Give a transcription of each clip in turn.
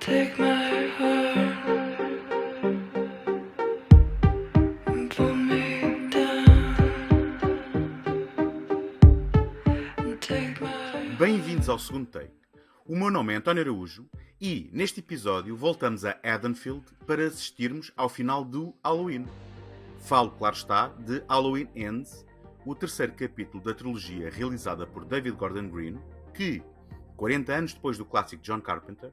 Take my heart and pull me down. Take my... Bem-vindos ao segundo take. O meu nome é António Araújo e, neste episódio, voltamos a Haddonfield para assistirmos ao final do Halloween. Falo, claro está, de Halloween Ends, o terceiro capítulo da trilogia realizada por David Gordon Green, que, 40 anos depois do clássico John Carpenter,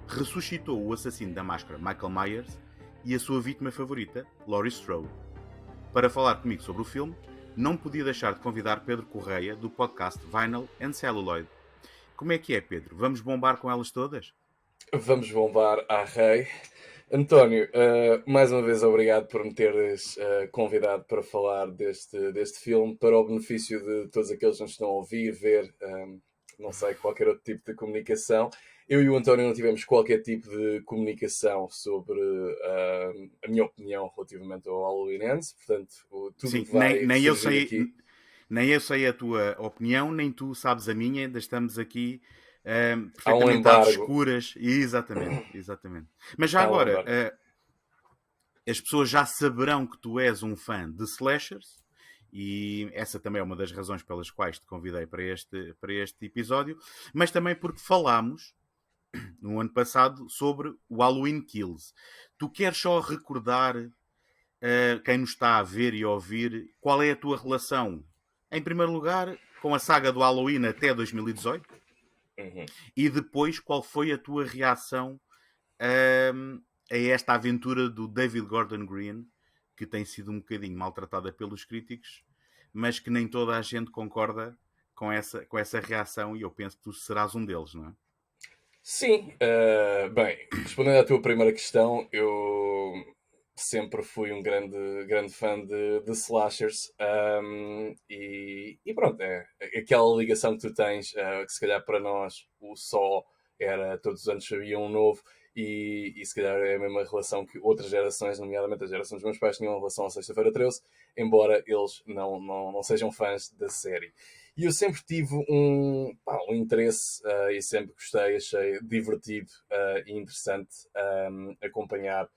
ressuscitou o assassino da máscara Michael Myers e a sua vítima favorita, Laurie Strode. Para falar comigo sobre o filme, não podia deixar de convidar Pedro Correia, do podcast Vinyl and Celluloid. Como é que é, Pedro? Vamos bombar com elas todas? Vamos bombar à rei. António, mais uma vez obrigado por me teres convidado para falar deste filme, para o benefício de todos aqueles que nos estão a ouvir, ver, não sei, qualquer outro tipo de comunicação. Eu e o António não tivemos qualquer tipo de comunicação sobre a minha opinião relativamente ao Halloween Ends, portanto, tudo Sim, que vai nem eu surgir sei, aqui... nem eu sei a tua opinião, nem tu sabes a minha, ainda estamos aqui Há um perfeitamente às embargo. escuras. Exatamente. Mas já Há um agora, embargo. as pessoas já saberão que tu és um fã de slashers, e essa também é uma das razões pelas quais te convidei para este episódio, mas também porque falámos no ano passado sobre o Halloween Kills. Tu queres só recordar quem nos está a ver e a ouvir qual é a tua relação, em primeiro lugar, com a saga do Halloween até 2018 e depois qual foi a tua reação a esta aventura do David Gordon Green, que tem sido um bocadinho maltratada pelos críticos, mas que nem toda a gente concorda com essa reação, e eu penso que tu serás um deles, não é? Sim, bem, respondendo à tua primeira questão, eu sempre fui um grande fã de slashers, e pronto, é aquela ligação que tu tens, que se calhar para nós o Saw era todos os anos sabia um novo, e se calhar é a mesma relação que outras gerações, nomeadamente a geração dos meus pais, tinham em relação à Sexta-feira 13, embora eles não sejam fãs da série. E eu sempre tive um interesse e sempre gostei, achei divertido e interessante acompanhar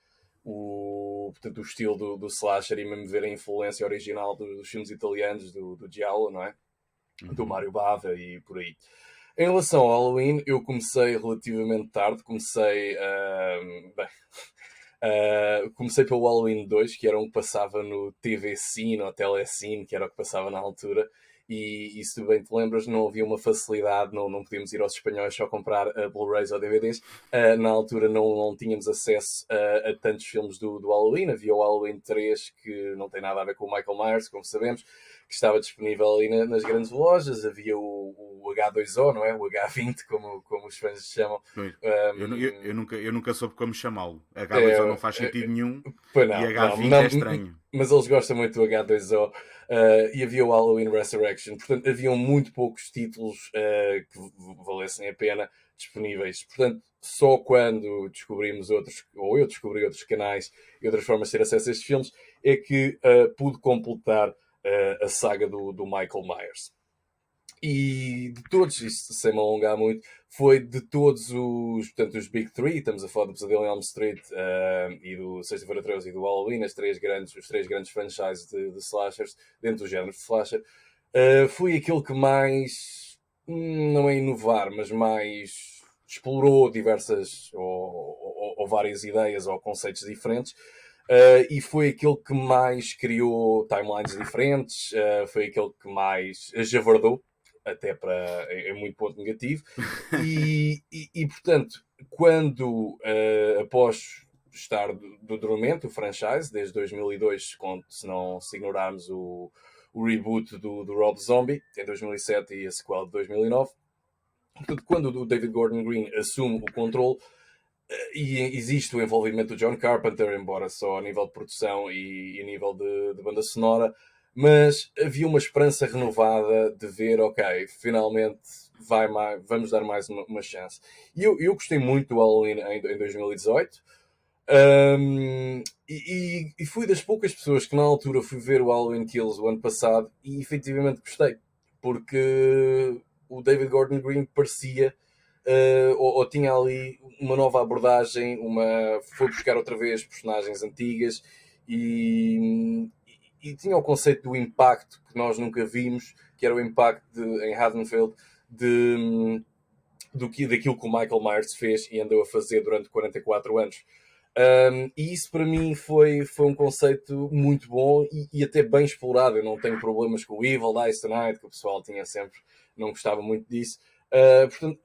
portanto, o estilo do slasher e mesmo ver a influência original dos filmes italianos, do Giallo, não é? Do Mário Bava e por aí. Em relação ao Halloween, eu comecei relativamente tarde. Comecei pelo Halloween 2, que era um que passava no TV Cine ou Telecine, que era o que passava na altura. E se tu bem te lembras, não havia uma facilidade, não podíamos ir aos espanhóis só comprar Blu-rays ou DVDs. Na altura não tínhamos acesso a tantos filmes do Halloween. Havia o Halloween 3, que não tem nada a ver com o Michael Myers, como sabemos, que estava disponível ali nas grandes lojas. Havia o H2O, não é? O H20, como os fãs chamam. Eu nunca soube como chamá-lo. H2O não faz sentido nenhum Pois e não, H20 é estranho. mas eles gostam muito do H2O. E havia o Halloween Resurrection. Portanto, haviam muito poucos títulos que valessem a pena disponíveis. Portanto, só quando descobrimos outros, ou eu descobri outros canais e outras formas de ter acesso a estes filmes, é que pude completar a saga do Michael Myers. E de todos, isto sem me alongar muito, foi de todos os Big Three, estamos a falar do Pesadelo em Elm Street e do Sexta-feira 13 e do Halloween, os três grandes franchises de slashers, dentro do género de slasher, foi aquele que mais, não é inovar, mas mais explorou diversas ou várias ideias ou conceitos diferentes. E foi aquele que mais criou timelines diferentes, foi aquele que mais javardou, até em muito ponto negativo, e portanto, quando após estar do dormente, o franchise, desde 2002, se ignorarmos o reboot do Rob Zombie, em 2007, e a sequela de 2009, portanto, quando o David Gordon Green assume o controle, e existe o envolvimento do John Carpenter, embora só a nível de produção e a nível de banda sonora, mas havia uma esperança renovada de ver, ok, finalmente vamos dar mais uma chance. E eu gostei muito do Halloween em 2018. E fui das poucas pessoas que na altura fui ver o Halloween Kills o ano passado e efetivamente gostei, porque o David Gordon Green parecia ou tinha ali uma nova abordagem, foi buscar outra vez personagens antigas e tinha o conceito do impacto que nós nunca vimos, que era o impacto em Haddonfield daquilo que o Michael Myers fez e andou a fazer durante 44 anos. E isso para mim foi um conceito muito bom e até bem explorado. Eu não tenho problemas com o Evil Dies Tonight, que o pessoal tinha sempre, não gostava muito disso. Portanto,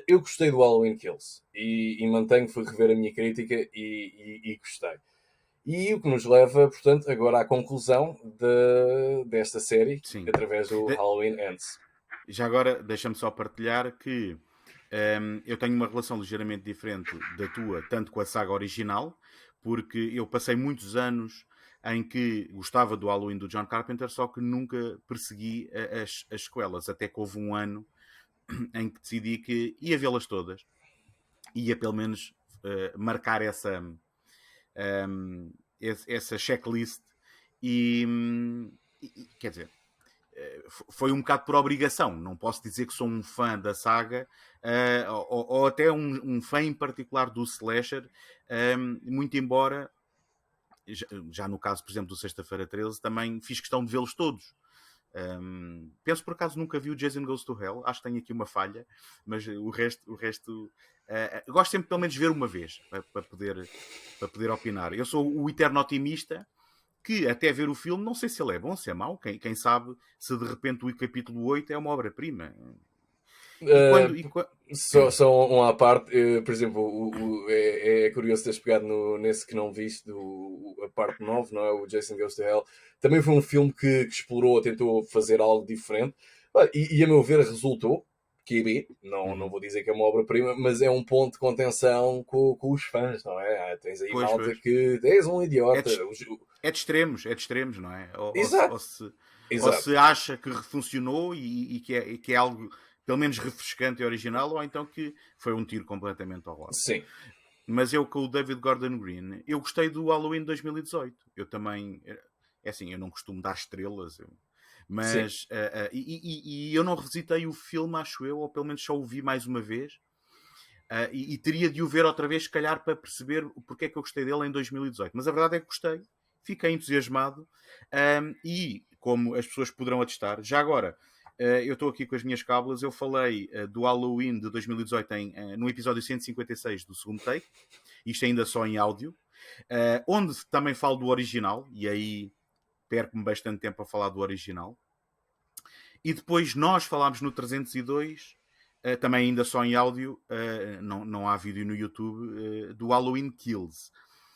eu gostei do Halloween Kills e mantenho, fui rever a minha crítica e gostei. E o que nos leva, portanto, agora à conclusão desta série, Sim. através do Halloween Ends. Já agora, deixa-me só partilhar que eu tenho uma relação ligeiramente diferente da tua, tanto com a saga original, porque eu passei muitos anos em que gostava do Halloween do John Carpenter, só que nunca persegui as sequelas, até que houve um ano em que decidi que ia vê-las todas, ia pelo menos marcar essa checklist e quer dizer, foi um bocado por obrigação. Não posso dizer que sou um fã da saga ou até um fã em particular do slasher, muito embora já no caso, por exemplo, do Sexta-feira 13, também fiz questão de vê-los todos. Penso por acaso nunca vi o Jason Goes to Hell, acho que tenho aqui uma falha, mas o resto gosto sempre pelo menos de ver uma vez para poder opinar. Eu sou o eterno otimista que até ver o filme não sei se ele é bom, se é mau, quem sabe se de repente o capítulo 8 é uma obra-prima. Só uma à parte, por exemplo, é curioso teres pegado nesse que não viste, a parte 9, não é? O Jason Goes to Hell. Também foi um filme que explorou, tentou fazer algo diferente e a meu ver resultou. QB, não vou dizer que é uma obra-prima, mas é um ponto de contenção com os fãs, não é? Tens aí malta que és um idiota. É de extremos, não é? Exato. Ou se acha que funcionou e que é algo pelo menos refrescante e original, ou então que foi um tiro completamente ao lado. Sim. Mas eu, com o David Gordon Green, eu gostei do Halloween 2018. Eu também, é assim, eu não costumo dar estrelas, mas e eu não revisitei o filme, acho eu, ou pelo menos só o vi mais uma vez. E teria de o ver outra vez, se calhar, para perceber porque é que eu gostei dele em 2018. Mas a verdade é que gostei, fiquei entusiasmado e, como as pessoas poderão atestar, já agora, eu estou aqui com as minhas cábulas, eu falei do Halloween de 2018 no episódio 156 do segundo take, isto ainda só em áudio, onde também falo do original, e aí perco-me bastante tempo a falar do original. E depois nós falámos no 302, também ainda só em áudio, não há vídeo no YouTube, do Halloween Kills.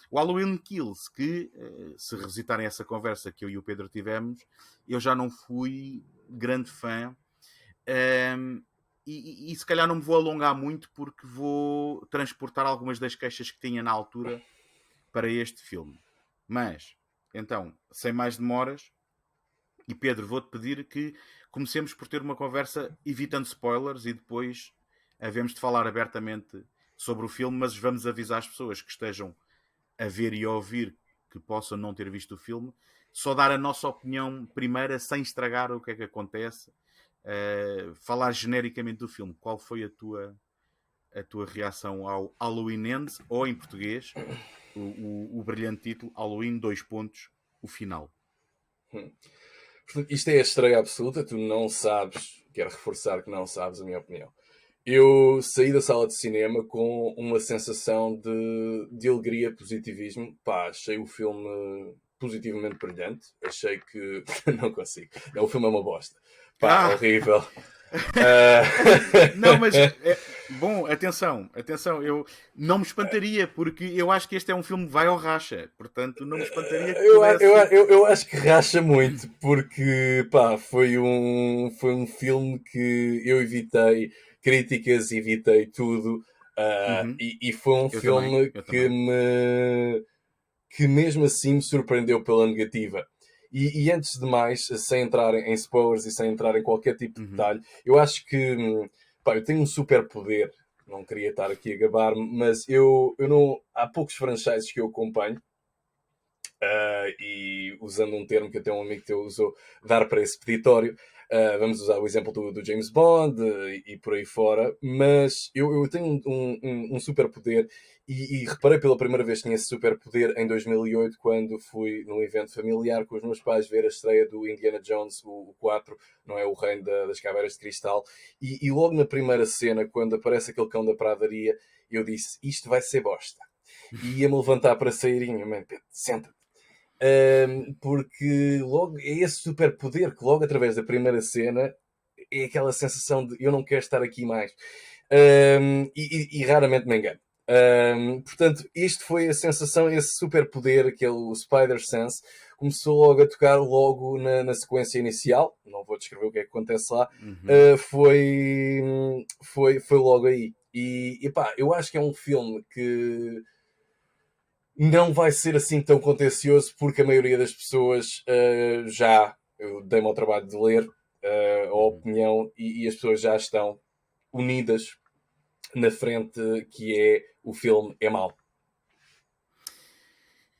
O Halloween Kills, que se revisitarem essa conversa que eu e o Pedro tivemos, eu já não fui grande fã. E se calhar não me vou alongar muito, porque vou transportar algumas das queixas que tinha na altura para este filme. Mas, então, sem mais demoras, e Pedro, vou-te pedir que comecemos por ter uma conversa evitando spoilers e depois havemos de falar abertamente sobre o filme, mas vamos avisar as pessoas que estejam a ver e a ouvir que possam não ter visto o filme, só dar a nossa opinião primeira sem estragar o que é que acontece, falar genericamente do filme. Qual foi a tua reação ao Halloween Ends, ou em português o brilhante título Halloween : o final? Isto é a estreia absoluta, tu não sabes, quero reforçar que não sabes a minha opinião. Eu saí da sala de cinema com uma sensação de alegria, positivismo. Achei o filme positivamente brilhante. Achei que... não consigo. Não, o filme é uma bosta. Horrível. Não, mas bom, atenção, eu não me espantaria, porque eu acho que este é um filme que vai ao racha, portanto não me espantaria que eu acho que racha muito, porque foi um filme que eu evitei críticas, evitei tudo, e foi um filme que mesmo assim me surpreendeu pela negativa. E antes de mais, sem entrar em spoilers e sem entrar em qualquer tipo de detalhe, eu acho que eu tenho um super poder. Não queria estar aqui a gabar-me, mas eu não... Há poucos franchises que eu acompanho, e usando um termo que até um amigo teu usou, dar para esse peditório, Vamos usar o exemplo do James Bond e por aí fora. Mas eu tenho um superpoder e reparei pela primeira vez que tinha esse superpoder em 2008, quando fui num evento familiar com os meus pais ver a estreia do Indiana Jones, o 4, não é? O Reino das Caveiras de Cristal. E logo na primeira cena, quando aparece aquele cão da pradaria, eu disse, isto vai ser bosta. E ia-me levantar para sair e minha mãe, Pedro, senta-te. Porque logo é esse superpoder que logo através da primeira cena é aquela sensação de eu não quero estar aqui mais. E raramente me engano. Portanto, isto foi a sensação, esse superpoder, aquele Spider-Sense, começou logo a tocar logo na sequência inicial. Não vou descrever o que é que acontece lá. Foi logo aí. E pá, eu acho que é um filme que não vai ser assim tão contencioso, porque a maioria das pessoas eu dei-me ao trabalho de ler a opinião e as pessoas já estão unidas na frente, que é o filme é mau.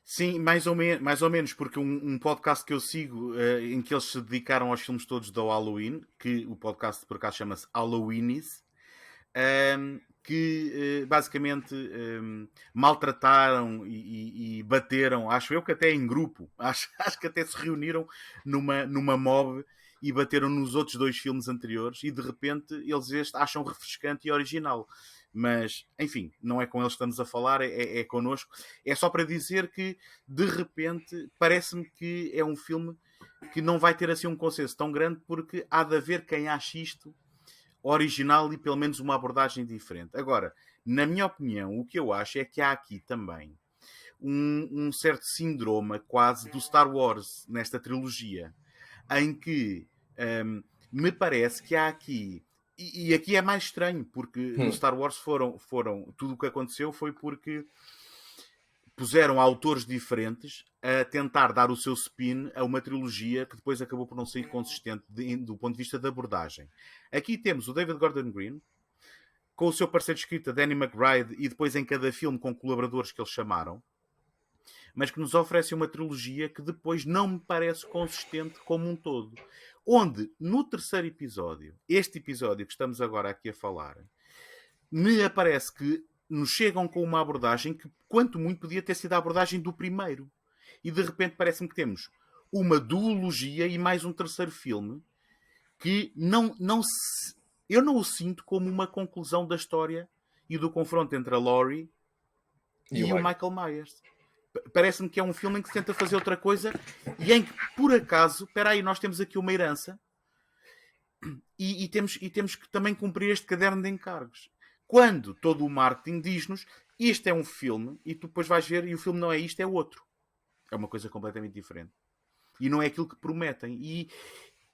Sim, mais ou menos, porque um podcast que eu sigo, em que eles se dedicaram aos filmes todos do Halloween, que o podcast por acaso chama-se Halloweenies, que basicamente maltrataram e bateram, acho eu que até em grupo, acho que até se reuniram numa mob e bateram nos outros dois filmes anteriores e de repente eles este acham refrescante e original. Mas, enfim, não é com eles que estamos a falar, é connosco. É só para dizer que, de repente, parece-me que é um filme que não vai ter assim um consenso tão grande, porque há de haver quem ache isto original e pelo menos uma abordagem diferente. Agora, na minha opinião, o que eu acho é que há aqui também um certo síndrome quase do Star Wars nesta trilogia, em que me parece que há aqui, e aqui é mais estranho, porque no Star Wars foram tudo o que aconteceu foi porque puseram autores diferentes a tentar dar o seu spin a uma trilogia que depois acabou por não ser consistente do ponto de vista da abordagem. Aqui temos o David Gordon Green, com o seu parceiro de escrita Danny McBride, e depois em cada filme com colaboradores que eles chamaram, mas que nos oferece uma trilogia que depois não me parece consistente como um todo. Onde, no terceiro episódio, este episódio que estamos agora aqui a falar, me aparece que nos chegam com uma abordagem que, quanto muito, podia ter sido a abordagem do primeiro. E de repente parece-me que temos uma duologia e mais um terceiro filme que eu não o sinto como uma conclusão da história e do confronto entre a Laurie e o Michael Myers. Parece-me que é um filme em que se tenta fazer outra coisa e em que, por acaso, espera aí, nós temos aqui uma herança e temos que também cumprir este caderno de encargos. Quando todo o marketing diz-nos isto é um filme e tu depois vais ver e o filme não é isto, é outro. É uma coisa completamente diferente. E não é aquilo que prometem. E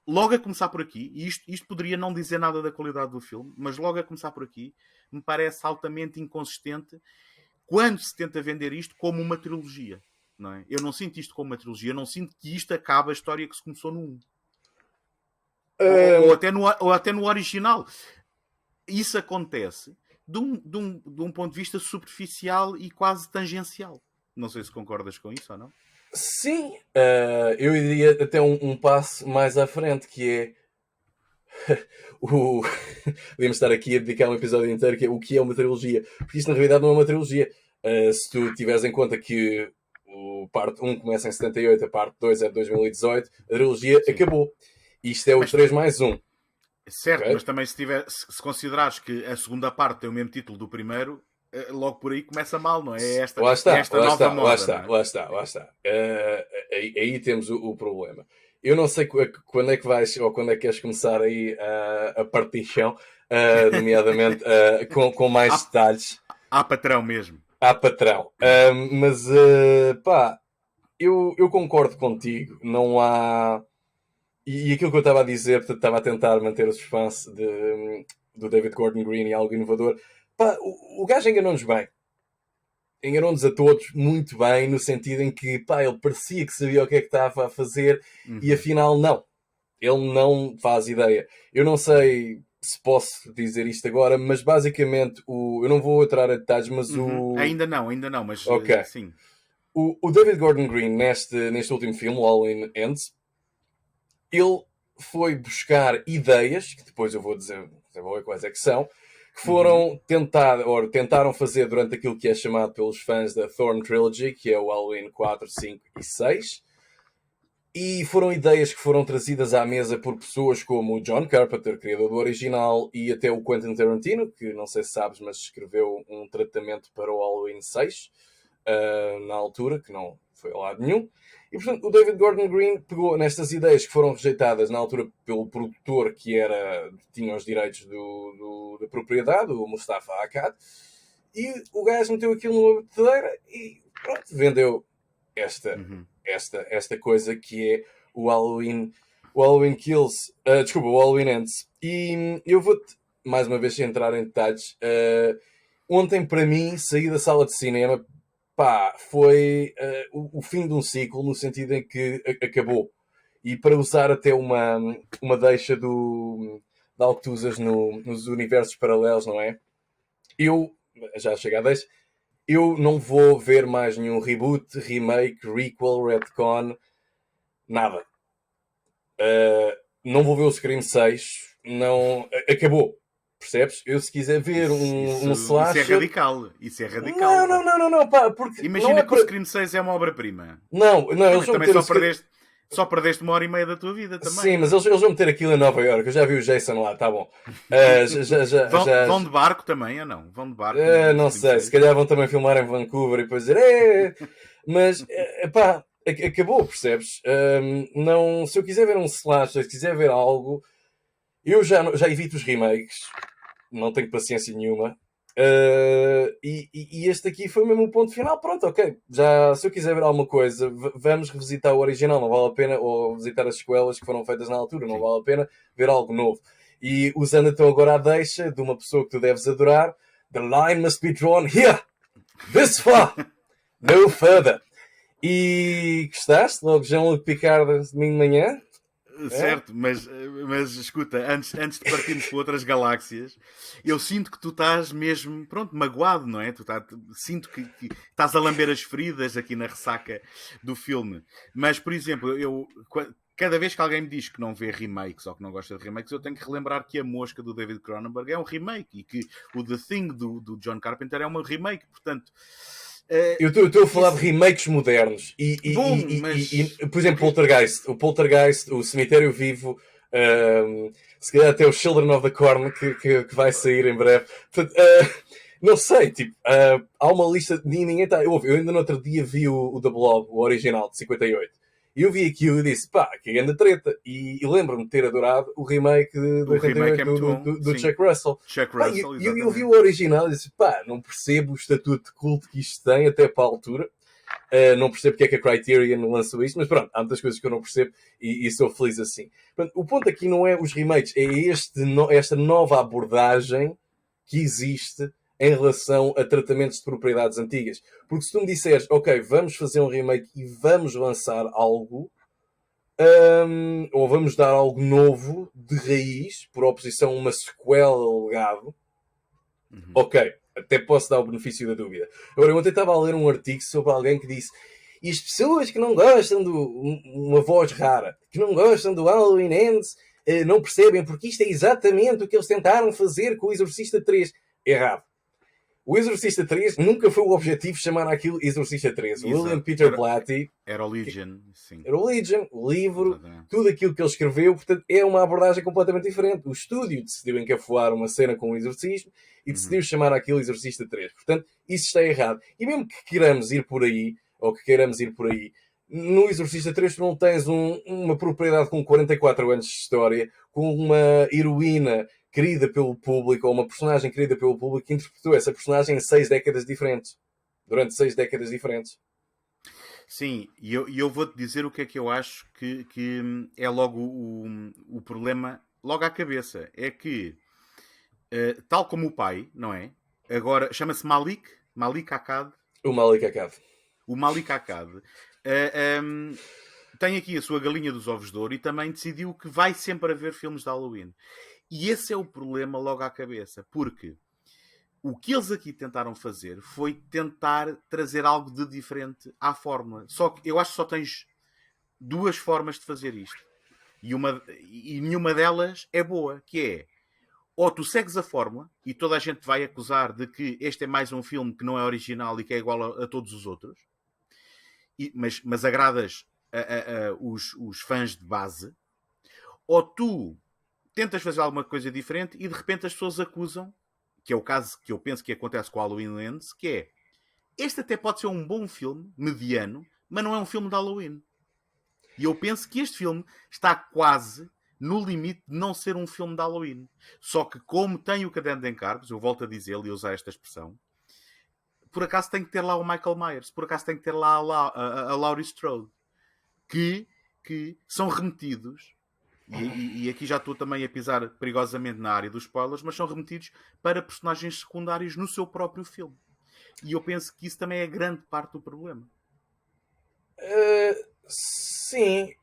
logo a começar por aqui, e isto poderia não dizer nada da qualidade do filme, mas logo a começar por aqui, me parece altamente inconsistente quando se tenta vender isto como uma trilogia. Não é? Eu não sinto isto como uma trilogia, eu não sinto que isto acaba a história que se começou no 1. Ou até no original. Isso acontece de um ponto de vista superficial e quase tangencial. Não sei se concordas com isso ou não. Sim, eu iria até um passo mais à frente, que é podemos estar aqui a dedicar um episódio inteiro que é o que é uma trilogia, porque isto na realidade não é uma trilogia. Se tu tiveres em conta que o parte 1 começa em 78, a parte 2 é de 2018, a trilogia acabou. Isto é o 3+1. Certo, okay? Mas também se considerares que a segunda parte tem o mesmo título do primeiro, logo por aí começa mal, não é? Esta nova moda. Lá está. Aí temos o problema. Eu não sei quando é que vais, ou quando é que queres começar aí a partição, nomeadamente com mais detalhes. Há patrão mesmo. Há patrão. Mas, pá, eu concordo contigo. Não há... E aquilo que eu estava a dizer, portanto, estava a tentar manter o suspense do David Gordon Green e algo inovador. Pá, o gajo enganou-nos bem. Enganou-nos a todos muito bem, no sentido em que, pá, ele parecia que sabia o que é que estava a fazer e afinal não. Ele não faz ideia. Eu não sei se posso dizer isto agora, mas basicamente, eu não vou entrar a detalhes, mas Ainda não, mas okay. Sim. O David Gordon Green, neste último filme, o Halloween Ends, ele foi buscar ideias, que depois eu vou desenvolver quais é que são, que foram tentaram fazer durante aquilo que é chamado pelos fãs da Thorn Trilogy, que é o Halloween 4, 5 e 6. E foram ideias que foram trazidas à mesa por pessoas como o John Carpenter, criador do original, e até o Quentin Tarantino, que não sei se sabes, mas escreveu um tratamento para o Halloween 6, na altura, que não foi a lado nenhum. E, portanto, o David Gordon Green pegou nestas ideias que foram rejeitadas na altura pelo produtor que tinha os direitos da propriedade, o Mustafa Akkad, e o gajo meteu aquilo numa batedeira e pronto, vendeu esta coisa que é o Halloween Kills, o Halloween Ends. E eu vou-te, mais uma vez, entrar em detalhes. Ontem, para mim, sair da sala de cinema, foi o fim de um ciclo, no sentido em que acabou. E para usar até uma deixa de algo que tu usas nos universos paralelos, não é? Eu, já chega a deixa, eu não vou ver mais nenhum reboot, remake, requel, retcon, nada. Não vou ver o Scream 6, não, acabou. Percebes? Eu, se quiser ver um slasher... Isso é radical. Isso é radical. Não, pá, porque... Imagina que o Scream 6 é uma obra-prima. Não, eles vão também meter... só perdeste 1h30 da tua vida também. Sim, mas eles vão meter aquilo em Nova Iorque. Eu já vi o Jason lá, tá bom. Vão de barco também ou não? Vão de barco? Não sei, se calhar vão também filmar em Vancouver e depois dizer... Mas, pá, acabou, percebes? Não, se eu quiser ver um slasher, se quiser ver algo... Eu já evito os remakes. Não tenho paciência nenhuma. E este aqui foi mesmo o ponto final. Pronto, ok. Já, se eu quiser ver alguma coisa, vamos revisitar o original. Não vale a pena, ou visitar as sequelas que foram feitas na altura. Não vale a pena ver algo novo. E usando então agora a deixa de uma pessoa que tu deves adorar. The line must be drawn here. This far. No further. E gostaste? Logo Jean-Luc Picard de domingo de manhã? Certo, mas escuta, antes de partirmos para outras galáxias, eu sinto que tu estás mesmo, pronto, magoado, não é? Sinto que estás a lamber as feridas aqui na ressaca do filme. Mas, por exemplo, cada vez que alguém me diz que não vê remakes ou que não gosta de remakes, eu tenho que relembrar que A Mosca do David Cronenberg é um remake e que o The Thing do John Carpenter é uma remake, portanto... Eu estou a falar de remakes modernos por exemplo, o Poltergeist, o Cemitério Vivo, se calhar até o Children of the Corn que vai sair em breve. Portanto, não sei, tipo, há uma lista, ninguém está. Eu ainda no outro dia vi o The Blob, o original de 58. E eu vi aquilo e disse, que grande treta. E lembro-me de ter adorado o remake do 88 do Chuck Russell. E eu vi o original e disse, não percebo o estatuto de culto que isto tem, até para a altura. Não percebo porque é que a Criterion lançou isto, mas pronto, há muitas coisas que eu não percebo e sou feliz assim. Portanto, o ponto aqui não é os remakes, é esta nova abordagem que existe em relação a tratamentos de propriedades antigas. Porque se tu me disseres, ok, vamos fazer um remake e vamos lançar algo, ou vamos dar algo novo, de raiz, por oposição a uma sequela legado, ok, até posso dar o benefício da dúvida. Agora, eu ontem estava a ler um artigo sobre alguém que disse, e as pessoas que não gostam uma voz rara, que não gostam do Halloween Ends, não percebem, porque isto é exatamente o que eles tentaram fazer com o Exorcista 3. Errado. O Exorcista 3 nunca foi o objetivo de chamar aquilo Exorcista 3. O William Peter Blatty... Era o Legion, sim. Era o Legion, o livro, tudo aquilo que ele escreveu. Portanto, é uma abordagem completamente diferente. O estúdio decidiu encafuar uma cena com o exorcismo e decidiu chamar aquilo Exorcista 3. Portanto, isso está errado. E mesmo que queiramos ir por aí, no Exorcista 3 tu não tens uma propriedade com 44 anos de história, com uma heroína querida pelo público, ou uma personagem querida pelo público, que interpretou essa personagem em 6 décadas diferentes. Durante 6 décadas diferentes. Sim, e eu vou-te dizer o que é que eu acho que é logo o problema, logo à cabeça. É que, tal como o pai, não é? Agora, chama-se Malik Akkad. O Malik Akkad. O Malik Akkad tem aqui a sua galinha dos ovos de ouro e também decidiu que vai sempre haver filmes de Halloween. E esse é o problema logo à cabeça, porque o que eles aqui tentaram fazer foi tentar trazer algo de diferente à fórmula. Só que eu acho que só tens 2 formas de fazer isto. E nenhuma delas é boa, que é, ou tu segues a fórmula e toda a gente vai acusar de que este é mais um filme que não é original e que é igual a todos os outros, mas agradas os fãs de base, ou tu tentas fazer alguma coisa diferente e de repente as pessoas acusam, que é o caso que eu penso que acontece com Halloween Ends, que é, este até pode ser um bom filme, mediano, mas não é um filme de Halloween. E eu penso que este filme está quase no limite de não ser um filme de Halloween. Só que como tem o caderno de encargos, eu volto a dizer e usar esta expressão, por acaso tem que ter lá o Michael Myers, por acaso tem que ter lá a Laurie Strode, que são remetidos, e aqui já estou também a pisar perigosamente na área dos spoilers, mas são remetidos para personagens secundários no seu próprio filme. E eu penso que isso também é grande parte do problema. Sim,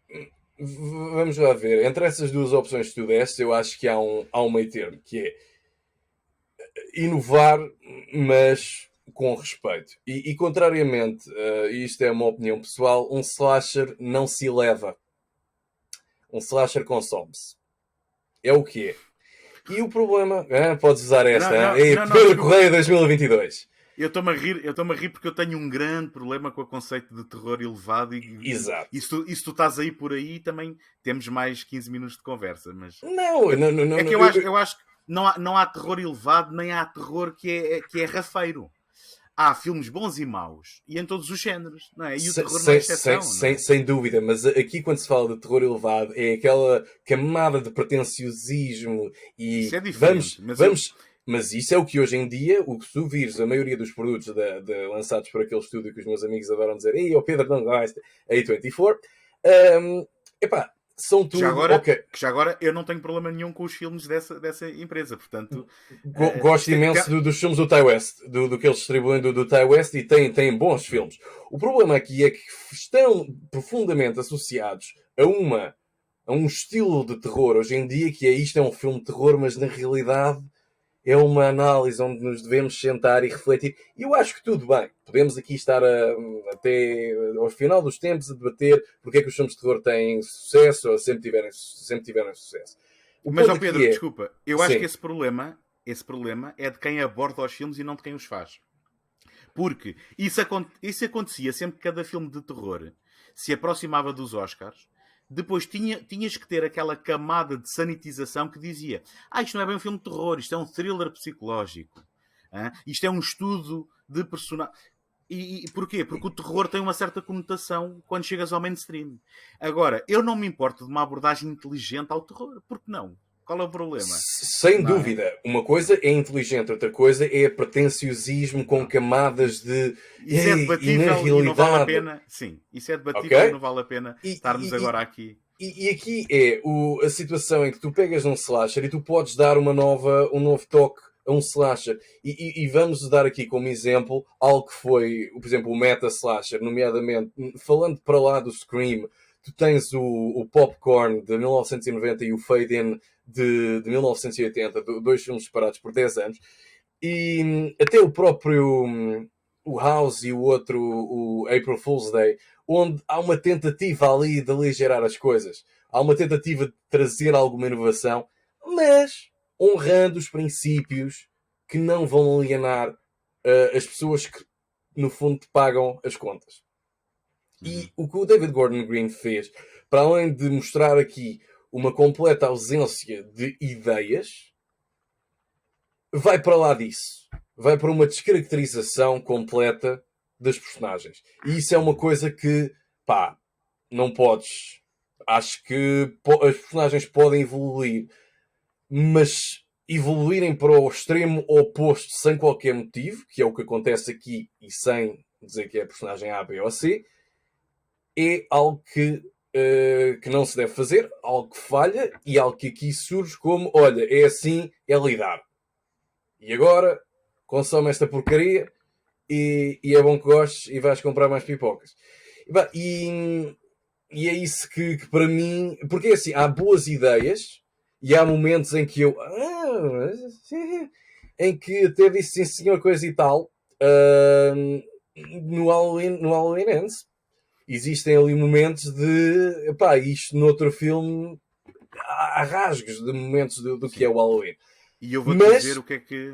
vamos lá ver. Entre essas duas opções que tu deste, eu acho que há um meio termo, que é inovar, mas com respeito. E contrariamente, isto é uma opinião pessoal, um slasher não se eleva. Um slasher consome-se. É o que é. E o problema... podes usar esta. Pedro Correia 2022. Eu estou-me a rir porque eu tenho um grande problema com o conceito de terror elevado. Exato. E se tu estás aí por aí, também temos mais 15 minutos de conversa. Mas não. É que eu acho que não há terror elevado, nem há terror que é rafeiro. Há filmes bons e maus, e em todos os géneros, não é? E o terror não é exceção, não é? Sem dúvida, mas aqui quando se fala de terror elevado é aquela camada de pretenciosismo e isso é diferente, mas isso é o que hoje em dia, o que tu vires, a maioria dos produtos lançados por aquele estúdio que os meus amigos adoram dizer, ei, o Pedro não gosta, A24, epá, são tudo... Já agora eu não tenho problema nenhum com os filmes dessa empresa, portanto... Gosto imenso dos filmes do Ty West, do que eles distribuem do Ty West, e têm bons filmes. O problema aqui é que estão profundamente associados a um estilo de terror hoje em dia, que isto é um filme de terror, mas na realidade é uma análise onde nos devemos sentar e refletir. E eu acho que tudo bem. Podemos aqui estar até ao final dos tempos a debater porque é que os filmes de terror têm sucesso ou sempre tiveram sucesso. Mas, Pedro, desculpa. Eu acho que esse problema é de quem aborda os filmes e não de quem os faz. Porque isso acontecia sempre que cada filme de terror se aproximava dos Oscars. Depois tinhas que ter aquela camada de sanitização que dizia isto não é bem um filme de terror, isto é um thriller psicológico. Isto é um estudo de personagem. E porquê? Porque o terror tem uma certa conotação quando chegas ao mainstream. Agora, eu não me importo de uma abordagem inteligente ao terror. Por que não? Qual é o problema? Sem dúvida. Uma coisa é inteligente, outra coisa é pretenciosismo com camadas de... Isso é debatível e não vale a pena... Sim, isso é debatível e não vale a pena estarmos agora aqui. E aqui é a situação em que tu pegas um slasher e tu podes dar um novo toque a um slasher. E vamos dar aqui como exemplo algo que foi, por exemplo, o meta slasher, nomeadamente, falando para lá do Scream, tu tens o Popcorn de 1990 e o Fade In de 1980, dois filmes separados por 10 anos, e até o próprio o House e o outro, o April Fool's Day, onde há uma tentativa ali de aligerar as coisas, há uma tentativa de trazer alguma inovação, mas honrando os princípios que não vão alienar as pessoas que no fundo te pagam as contas. E o que o David Gordon Green fez, para além de mostrar aqui uma completa ausência de ideias, vai para lá disso. Vai para uma descaracterização completa das personagens. E isso é uma coisa que, não podes. Acho que as personagens podem evoluir, mas evoluírem para o extremo oposto sem qualquer motivo, que é o que acontece aqui, e sem dizer que é a personagem A, B ou C, é algo que não se deve fazer, algo que falha e algo que aqui surge como, olha, é assim, é lidar. E agora, consome esta porcaria e é bom que gostes e vais comprar mais pipocas. E é isso que para mim... Porque é assim, há boas ideias e há momentos em que eu... em que até disse sim senhor, coisa e tal, no Halloween Ends. Existem ali momentos de... isto noutro filme há rasgos de momentos do que é o Halloween. E eu vou-te Mas- dizer o que é que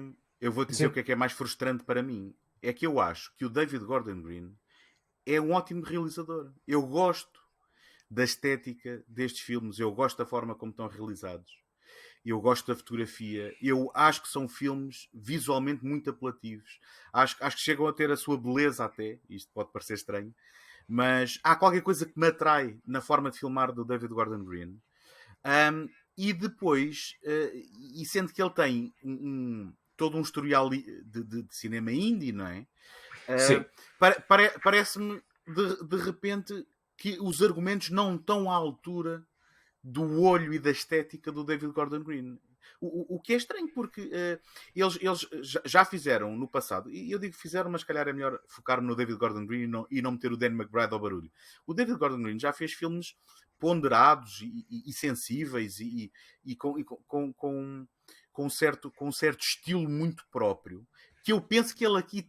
Sim. o que é mais frustrante para mim. É que eu acho que o David Gordon Green é um ótimo realizador. Eu gosto da estética destes filmes, eu gosto da forma como estão realizados. Eu gosto da fotografia. Eu acho que são filmes visualmente muito apelativos. Acho que chegam a ter a sua beleza até. Isto pode parecer estranho. Mas há qualquer coisa que me atrai na forma de filmar do David Gordon Green. E depois, e sendo que ele tem todo um historial de cinema indie, não é? Sim. Parece-me de repente que os argumentos não estão à altura do olho e da estética do David Gordon Green. O que é estranho, porque eles já fizeram no passado, e eu digo fizeram, mas se calhar é melhor focar no David Gordon Green e não meter o Dan McBride ao barulho. O David Gordon Green já fez filmes ponderados e sensíveis e com um certo estilo muito próprio, que eu penso que ele aqui,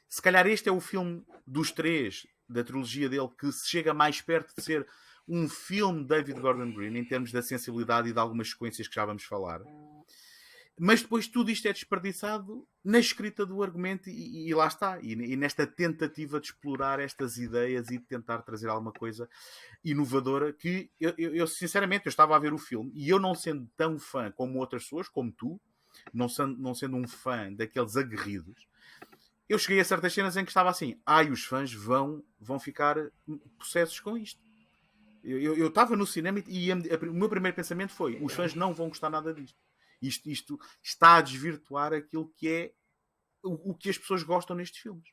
se calhar este é o filme dos três da trilogia dele que se chega mais perto de ser um filme de David Gordon Green em termos da sensibilidade e de algumas sequências que já vamos falar. Mas depois tudo isto é desperdiçado na escrita do argumento e lá está. E nesta tentativa de explorar estas ideias e de tentar trazer alguma coisa inovadora que eu sinceramente, eu estava a ver o filme e eu não sendo tão fã como outras pessoas, como tu, não sendo um fã daqueles aguerridos, eu cheguei a certas cenas em que estava assim, os fãs vão ficar possessos com isto. Eu estava no cinema e o meu primeiro pensamento foi, os fãs não vão gostar nada disto. Isto está a desvirtuar aquilo que é o que as pessoas gostam nestes filmes.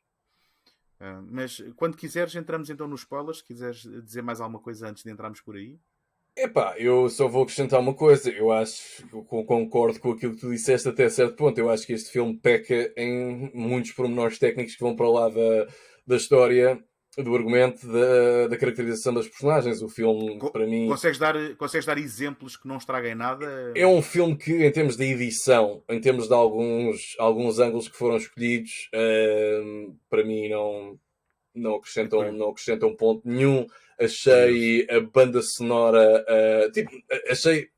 Mas quando quiseres, entramos então nos spoilers. Se quiseres dizer mais alguma coisa antes de entrarmos por aí. Epá, eu só vou acrescentar uma coisa. Eu acho, concordo com aquilo que tu disseste até certo ponto. Eu acho que este filme peca em muitos pormenores técnicos que vão para lá da história, do argumento, da caracterização das personagens. O filme, para mim, Consegues dar exemplos que não estraguem nada? é um filme que, em termos de edição, em termos de alguns ângulos que foram escolhidos, para mim não acrescentam ponto nenhum. Achei a banda sonora achei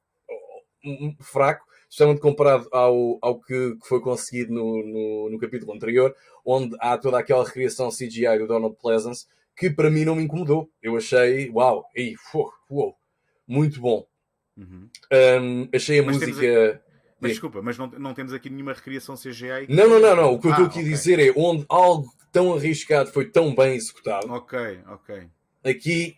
fraco, especialmente comparado ao que foi conseguido no capítulo anterior, onde há toda aquela recriação CGI do Donald Pleasance que para mim não me incomodou. Eu achei, uau, muito bom. Uhum. Achei a Mas música. Mas desculpa, mas não temos aqui nenhuma recriação CGI. Não. O que eu estou aqui a ok. dizer é onde algo tão arriscado foi tão bem executado. Ok. Aqui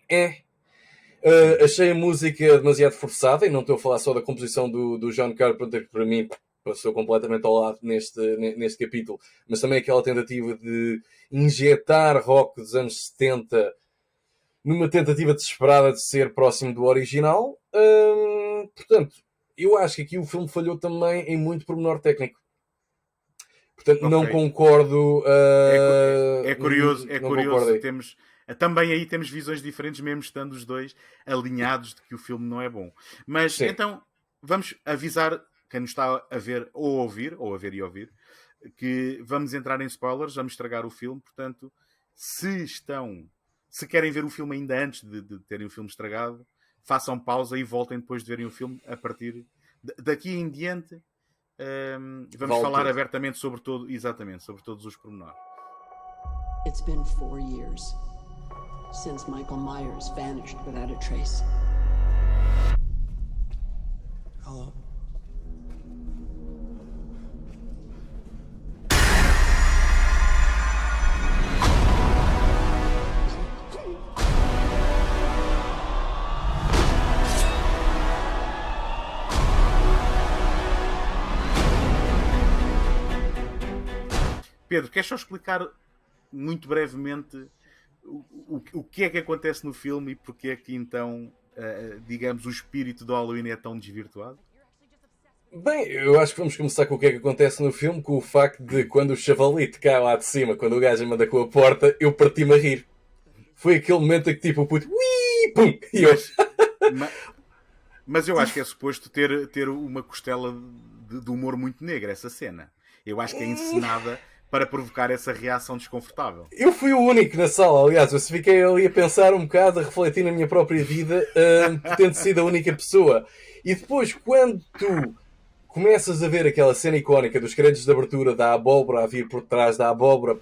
achei a música demasiado forçada, e não estou a falar só da composição do John Carpenter, que para mim passou completamente ao lado neste capítulo, mas também aquela tentativa de injetar rock dos anos 70 numa tentativa desesperada de ser próximo do original. Portanto, eu acho que aqui o filme falhou também em muito pormenor técnico. Portanto, não concordo. É curioso. Concordei. Também aí temos visões diferentes, mesmo estando os dois alinhados de que o filme não é bom. Mas Sim. então vamos avisar quem nos está a ver ou a ver e ouvir, que vamos entrar em spoilers, vamos estragar o filme. Portanto, se querem ver o filme ainda antes de terem o filme estragado, façam pausa e voltem depois de verem o filme a partir daqui em diante. Vamos falar abertamente sobre todos os pormenores. It's been 4 years since Michael Myers vanished without a trace. Hello. Pedro, queres só explicar muito brevemente o que é que acontece no filme e porque é que então, digamos, o espírito do Halloween é tão desvirtuado? Bem, eu acho que vamos começar com o que é que acontece no filme, com o facto de quando o chavalito cai lá de cima, quando o gajo manda com a porta, eu parti-me a rir. Foi aquele momento em que tipo o puto, ui, pum, e eu... Mas eu acho que é suposto ter uma costela de humor muito negra, essa cena. Eu acho que é encenada para provocar essa reação desconfortável. Eu fui o único na sala, aliás, eu fiquei ali a pensar um bocado, a refletir na minha própria vida, tendo sido a única pessoa. E depois, quando tu começas a ver aquela cena icónica dos créditos de abertura da abóbora a vir por trás da abóbora,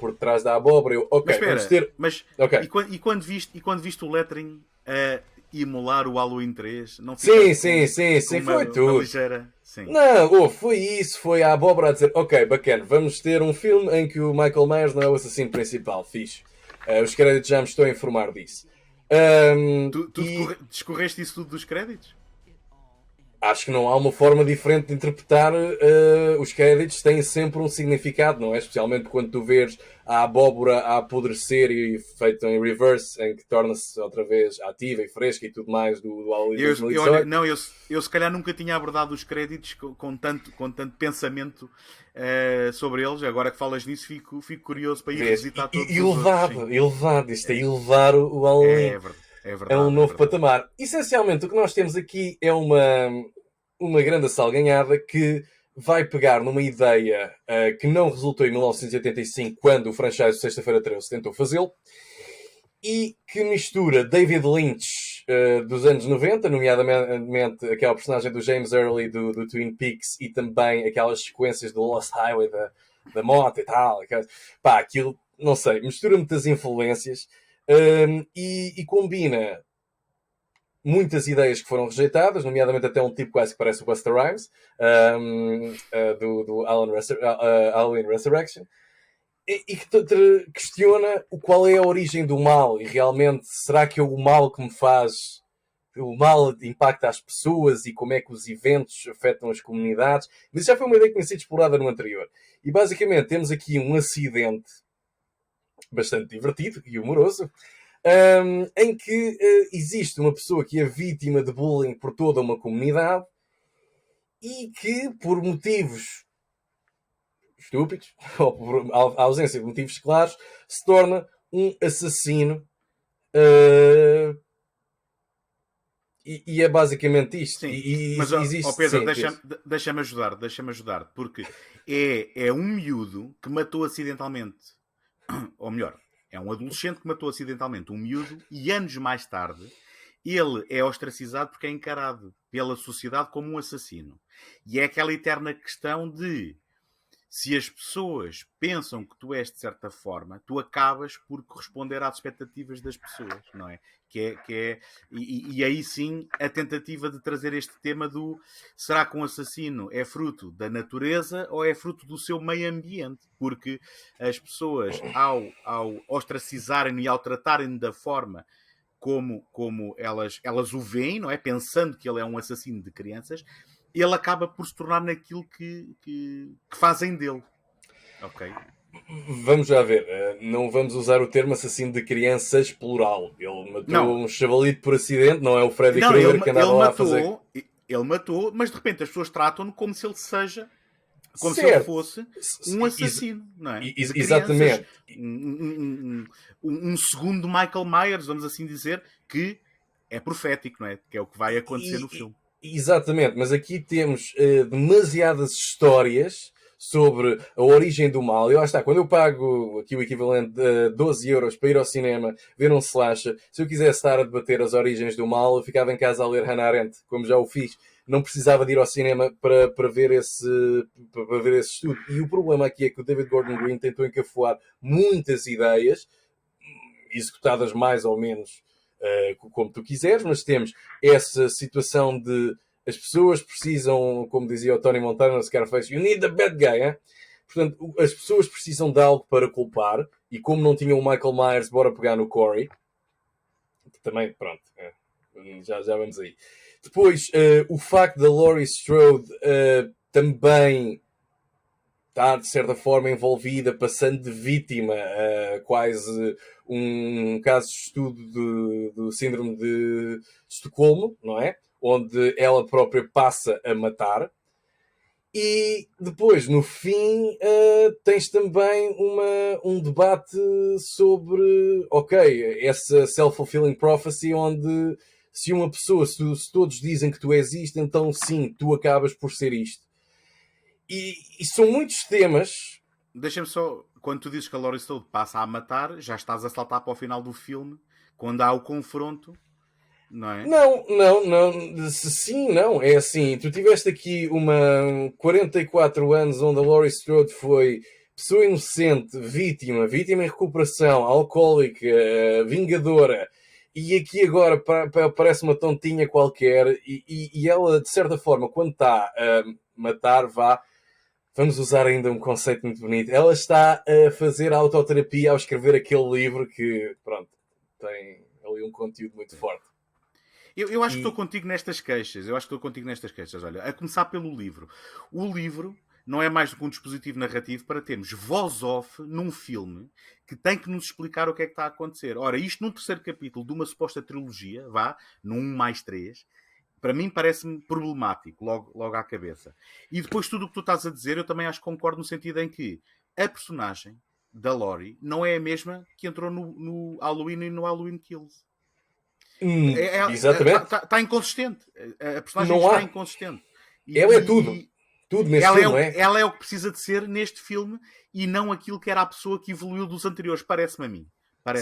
eu, ok, Mas espera, vamos ter... Ok. e quando viste o lettering a emular o Halloween 3, não ficaste Sim, com foi tudo. uma ligeira... Sim. Não, foi isso, foi a abóbora a dizer, ok, bacana, vamos ter um filme em que o Michael Myers não é o assassino principal, fixe. Os créditos já me estão a informar disso. Tu discorreste isso tudo dos créditos? Acho que não há uma forma diferente de interpretar. Os créditos têm sempre um significado, não é? Especialmente quando tu vês a abóbora a apodrecer e feito em reverse, em que torna-se outra vez ativa e fresca e tudo mais do Halloween 2018. Eu se calhar nunca tinha abordado os créditos com tanto pensamento sobre eles. Agora que falas nisso, fico curioso para ir visitar todos os outros. Elevado. Isto é elevar o Halloween. É verdade. É um novo patamar. Essencialmente, o que nós temos aqui é uma grande salganhada que vai pegar numa ideia que não resultou em 1985, quando o franchise Sexta-feira 13 tentou fazê-lo, e que mistura David Lynch dos anos 90, nomeadamente aquela personagem do James Early do Twin Peaks, e também aquelas sequências do Lost Highway da moto e tal. Aquilo, não sei, mistura muitas influências. E combina muitas ideias que foram rejeitadas, nomeadamente até um tipo quase que parece o Busta Rhymes, do Halloween Resurrection, e que questiona qual é a origem do mal, e realmente será que é o mal que me faz... O mal impacta as pessoas e como é que os eventos afetam as comunidades. Mas isso já foi uma ideia que tinha sido explorada no anterior. E basicamente temos aqui um acidente bastante divertido e humoroso, em que existe uma pessoa que é vítima de bullying por toda uma comunidade e que, por motivos estúpidos, ou por ausência de motivos claros, se torna um assassino. E é basicamente isto. Sim, mas Pedro, deixa-me ajudar, porque é um miúdo que matou acidentalmente, ou melhor, é um adolescente que matou acidentalmente um miúdo, e anos mais tarde ele é ostracizado porque é encarado pela sociedade como um assassino. E é aquela eterna questão de, se as pessoas pensam que tu és de certa forma, tu acabas por corresponder às expectativas das pessoas, não é? E aí sim a tentativa de trazer este tema do, será que um assassino é fruto da natureza ou é fruto do seu meio ambiente? Porque as pessoas, ao ostracizarem e ao tratarem da forma como elas o veem, não é? Pensando que ele é um assassino de crianças, ele acaba por se tornar naquilo que fazem dele. Ok? Vamos já ver. Não vamos usar o termo assassino de crianças plural. Ele matou um chavalito por acidente, não é o Freddy Krueger que andava lá a fazer. Ele matou, mas de repente as pessoas tratam-no como se ele seja... Como certo. Se ele fosse um assassino, não é? Exatamente. Um segundo Michael Myers, vamos assim dizer, que é profético, não é? Que é o que vai acontecer no filme. Exatamente, mas aqui temos demasiadas histórias sobre a origem do mal. E lá está, quando eu pago aqui o equivalente de 12 euros para ir ao cinema ver um slasher, se eu quisesse estar a debater as origens do mal, eu ficava em casa a ler Hannah Arendt, como já o fiz. Não precisava de ir ao cinema para ver esse estudo. E o problema aqui é que o David Gordon Green tentou encafuar muitas ideias, executadas mais ou menos como tu quiseres, mas temos essa situação de as pessoas precisam, como dizia o Tony Montana no Scarface, you need the bad guy, hein? Portanto, as pessoas precisam de algo para culpar, e como não tinham o Michael Myers, bora pegar no Corey. Também, pronto, já vamos aí. Depois, o facto da Laurie Strode também está, de certa forma, envolvida, passando de vítima, quase um caso de estudo do síndrome de Estocolmo, não é? Onde ela própria passa a matar. E depois, no fim, tens também um debate sobre, essa self-fulfilling prophecy, onde se uma pessoa, se todos dizem que tu és isto, então sim, tu acabas por ser isto. E são muitos temas deixa-me só, quando tu dizes que a Laurie Strode passa a matar, já estás a saltar para o final do filme, quando há o confronto, não é? Não. Sim, não. É assim, tu tiveste aqui 44 anos onde a Laurie Strode foi pessoa inocente, vítima em recuperação, alcoólica, vingadora, e aqui agora parece uma tontinha qualquer, e ela, de certa forma, quando está a matar, vamos usar ainda um conceito muito bonito, ela está a fazer autoterapia ao escrever aquele livro que, pronto, tem ali um conteúdo muito forte. Eu acho que estou contigo nestas queixas. Olha, a começar pelo livro. O livro não é mais do que um dispositivo narrativo para termos voz off num filme que tem que nos explicar o que é que está a acontecer. Ora, isto num terceiro capítulo de uma suposta trilogia, num 1+3, para mim parece-me problemático, logo à cabeça. E depois tudo o que tu estás a dizer, eu também acho que concordo no sentido em que a personagem da Laurie não é a mesma que entrou no Halloween e no Halloween Kills. Exatamente. Está inconsistente. A personagem Não está há. inconsistente. Ela é tudo. Tudo neste ela filme, ela é o que precisa de ser neste filme e não aquilo que era a pessoa que evoluiu dos anteriores, parece-me a mim.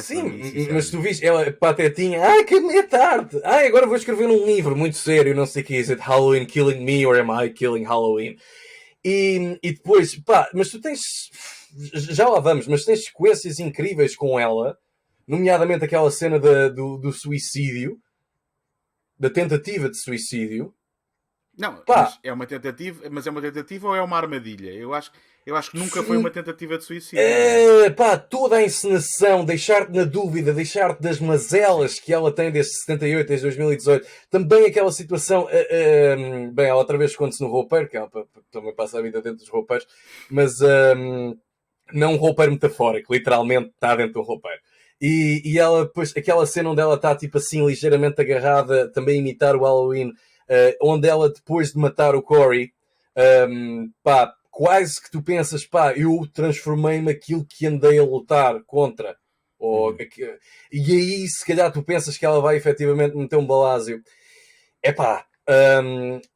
Sim, mas tu viste, ela patetinha, que é tarde. Agora vou escrever um livro muito sério, não sei o que, is it Halloween killing me or am I killing Halloween? E depois, mas tu tens, já lá vamos, mas tens sequências incríveis com ela, nomeadamente aquela cena do suicídio, da tentativa de suicídio. Não, mas é uma tentativa ou é uma armadilha? Eu acho que nunca foi uma tentativa de suicídio. Toda a encenação, deixar-te na dúvida, deixar-te das mazelas que ela tem desde 78, desde 2018. Também aquela situação, bem, ela outra vez esconde-se no roupeiro, que ela também passa a vida dentro dos roupeiros, mas não um roupeiro metafórico, literalmente está dentro do roupeiro. E ela, depois, aquela cena onde ela está tipo assim, ligeiramente agarrada, também a imitar o Halloween, onde ela, depois de matar o Corey, quase que tu pensas, eu transformei-me aquilo que andei a lutar contra. E aí, se calhar, tu pensas que ela vai efetivamente meter um balásio.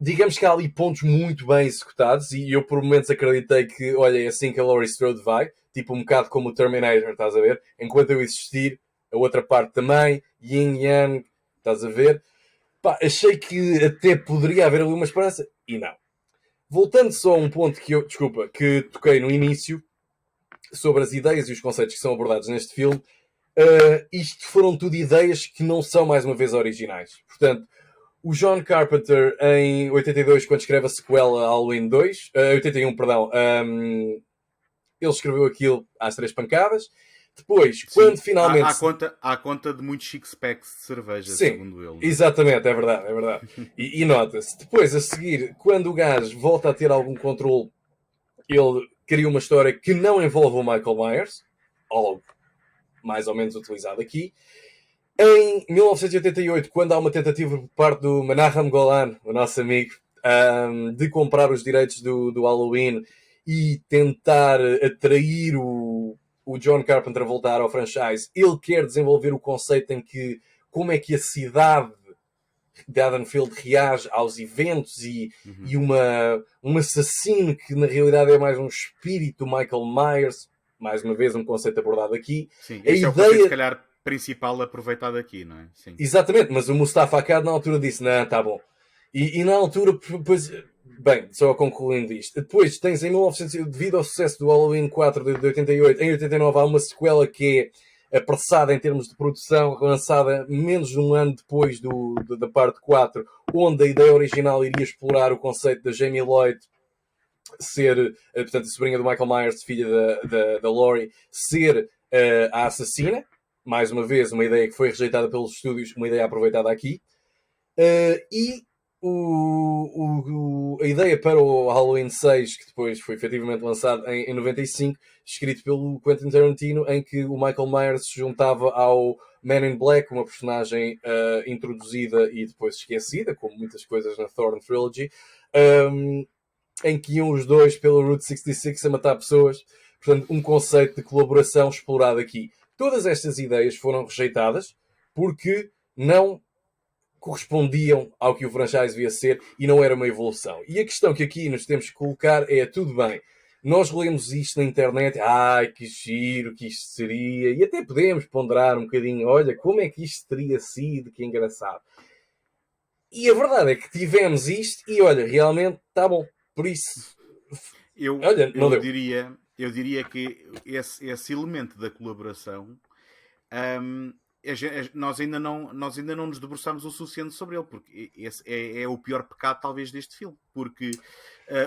Digamos que há ali pontos muito bem executados e eu por momentos acreditei que, olha, é assim que a Laurie Strode vai, tipo um bocado como o Terminator, estás a ver? Enquanto eu existir, a outra parte também, Yin Yang, estás a ver? Achei que até poderia haver ali uma esperança e não. Voltando só a um ponto que toquei no início, sobre as ideias e os conceitos que são abordados neste filme, isto foram tudo ideias que não são, mais uma vez, originais. Portanto, o John Carpenter, em 82, quando escreve a sequela Halloween 2, 81, perdão, ele escreveu aquilo às 3 pancadas. Depois, quando finalmente... À conta de muitos six-packs de cerveja, sim, segundo ele. Exatamente, é verdade. E nota-se. Depois, a seguir, quando o gajo volta a ter algum controle, ele cria uma história que não envolve o Michael Myers, algo mais ou menos utilizado aqui. Em 1988, quando há uma tentativa por parte do Menahem Golan, o nosso amigo, de comprar os direitos do Halloween e tentar atrair o John Carpenter a voltar ao franchise, ele quer desenvolver o conceito em que como é que a cidade de Haddonfield reage aos eventos e um assassino que na realidade é mais um espírito do Michael Myers, mais uma vez um conceito abordado aqui. Sim, este é o conceito, se calhar, principal aproveitado aqui, não é? Sim. Exatamente, mas o Mustafa Akkad na altura disse, não, tá bom. E na altura, depois, bem, só concluindo isto, depois tens em 1900, devido ao sucesso do Halloween 4 de 88, em 89 há uma sequela que é apressada em termos de produção, lançada menos de um ano depois da parte 4, onde a ideia original iria explorar o conceito da Jamie Lloyd ser, portanto, a sobrinha do Michael Myers, filha da Laurie, ser a assassina. Mais uma vez, uma ideia que foi rejeitada pelos estúdios, uma ideia aproveitada aqui. E a ideia para o Halloween 6, que depois foi efetivamente lançado em 95, escrito pelo Quentin Tarantino, em que o Michael Myers se juntava ao Man in Black, uma personagem introduzida e depois esquecida, como muitas coisas na Thorn Trilogy, em que iam os dois pela Route 66 a matar pessoas. Portanto, um conceito de colaboração explorado aqui. Todas estas ideias foram rejeitadas porque não correspondiam ao que o franchise devia ser e não era uma evolução. E a questão que aqui nos temos que colocar é, tudo bem, nós lemos isto na internet, ai, que giro que isto seria, e até podemos ponderar um bocadinho, olha, como é que isto teria sido, que engraçado. E a verdade é que tivemos isto e, olha, realmente está bom. Por isso, olha, não deu. Eu diria que esse elemento da colaboração, nós ainda não nos debruçamos o suficiente sobre ele, porque esse é o pior pecado talvez deste filme, porque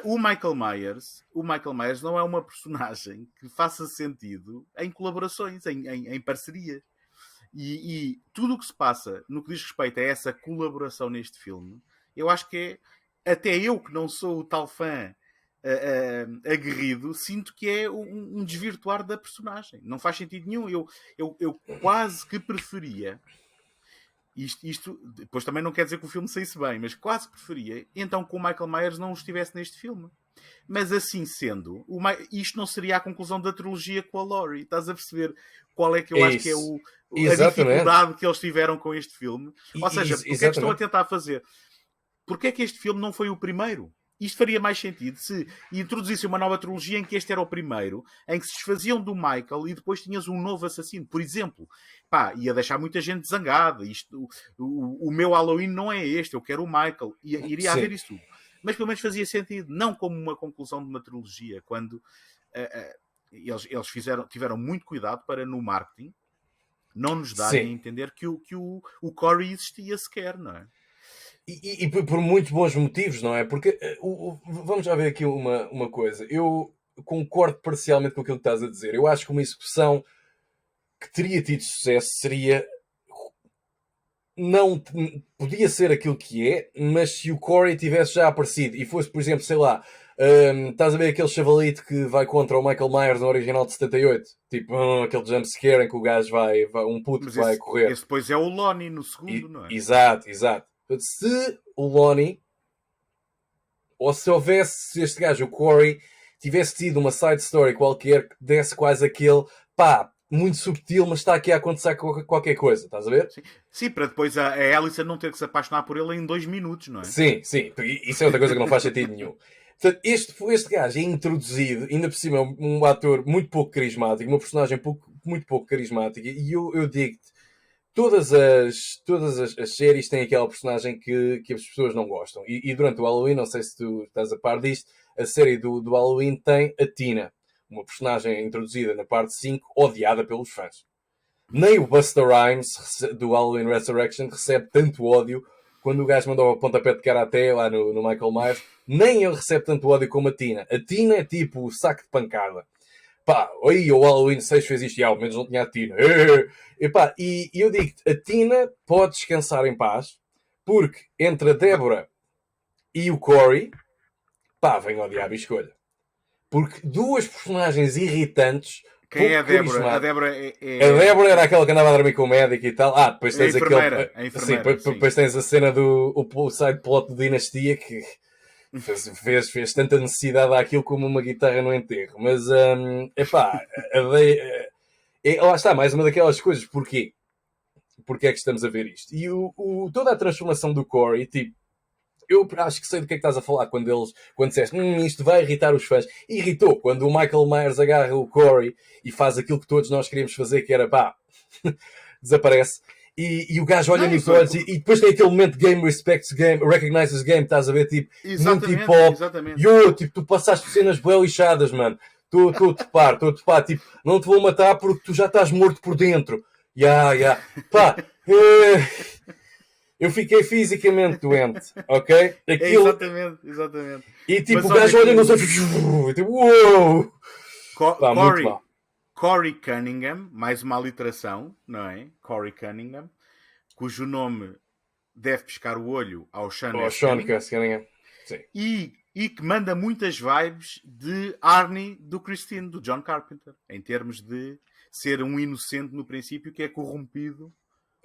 o Michael Myers não é uma personagem que faça sentido em colaborações, em parcerias. E tudo o que se passa no que diz respeito a essa colaboração neste filme, eu acho que até eu que não sou o tal fã aguerrido, sinto que é um desvirtuar da personagem. Não faz sentido nenhum. Eu quase que preferia isto, depois também não quer dizer que o filme saísse bem, mas quase que preferia então que o Michael Myers não estivesse neste filme. Mas assim sendo, isto não seria a conclusão da trilogia com a Laurie. Estás a perceber qual é que eu acho que é a dificuldade que eles tiveram com este filme? Ou seja, o que é que estão a tentar fazer? Porque é que este filme não foi o primeiro? Isto faria mais sentido se introduzisse uma nova trilogia em que este era o primeiro, em que se desfaziam do Michael e depois tinhas um novo assassino. Por exemplo, ia deixar muita gente zangada. O meu Halloween não é este, eu quero o Michael. Iria haver isso tudo. Mas pelo menos fazia sentido, não como uma conclusão de uma trilogia, quando eles tiveram muito cuidado para, no marketing, não nos darem a entender que o Corey existia sequer, não é? E por muitos bons motivos, não é? Porque vamos já ver aqui uma coisa. Eu concordo parcialmente com aquilo que estás a dizer. Eu acho que uma execução que teria tido sucesso seria... Não podia ser aquilo que é, mas se o Corey tivesse já aparecido e fosse, por exemplo, sei lá, estás a ver aquele chavalito que vai contra o Michael Myers no original de 78? Tipo, aquele jumpscare em que o gajo vai um puto mas vai correr. Esse depois é o Lonnie no segundo, não é? Exato. Se o Lonnie, ou se houvesse este gajo, o Corey, tivesse tido uma side story qualquer que desse quase aquele, muito subtil, mas está aqui a acontecer qualquer coisa, estás a ver? Sim, para depois a Alyson não ter que se apaixonar por ele em 2 minutos, não é? Sim, isso é outra coisa que não faz sentido nenhum. Portanto, este gajo é introduzido, ainda por cima, um ator muito pouco carismático, uma personagem muito pouco carismática, e eu digo-te, todas as séries têm aquela personagem que as pessoas não gostam. E durante o Halloween, não sei se tu estás a par disto, a série do Halloween tem a Tina, uma personagem introduzida na parte 5, odiada pelos fãs. Nem o Busta Rhymes, do Halloween Resurrection, recebe tanto ódio quando o gajo mandou a pontapé de karaté lá no Michael Myers. Nem ele recebe tanto ódio como a Tina. A Tina é tipo o saco de pancada. O Halloween 6 fez isto e ao menos não tinha a Tina. E eu digo-te, a Tina pode descansar em paz, porque entre a Débora e o Corey, vem ao diabo e escolha. Porque duas personagens irritantes. Quem é a Débora? A Débora A Débora era aquela que andava a dormir com o médico e tal. Depois tens a enfermeira. Depois tens a cena do side plot de Dinastia que fez tanta necessidade àquilo como uma guitarra no enterro. Mas, lá está, mais uma daquelas coisas. Porquê? Porque é que estamos a ver isto? E toda a transformação do Corey, tipo, eu acho que sei do que é que estás a falar quando disseste isto vai irritar os fãs. Irritou quando o Michael Myers agarra o Corey e faz aquilo que todos nós queríamos fazer, que era desaparece. E o gajo olha nos olhos e depois tem aquele momento de game respects game, recognizes game, estás a ver, tipo, exatamente, tipo, tu passaste por cenas bem lixadas, mano. Estou a topar, tipo, não te vou matar porque tu já estás morto por dentro. Eu fiquei fisicamente doente, ok? Exatamente. E tipo, mas o gajo olha nos olhos e tipo, uou! Corey Cunningham, mais uma aliteração, não é? Corey Cunningham, cujo nome deve piscar o olho ao Sean Cunningham. Sim. E que manda muitas vibes de Arnie do Christine, do John Carpenter, em termos de ser um inocente no princípio que é corrompido.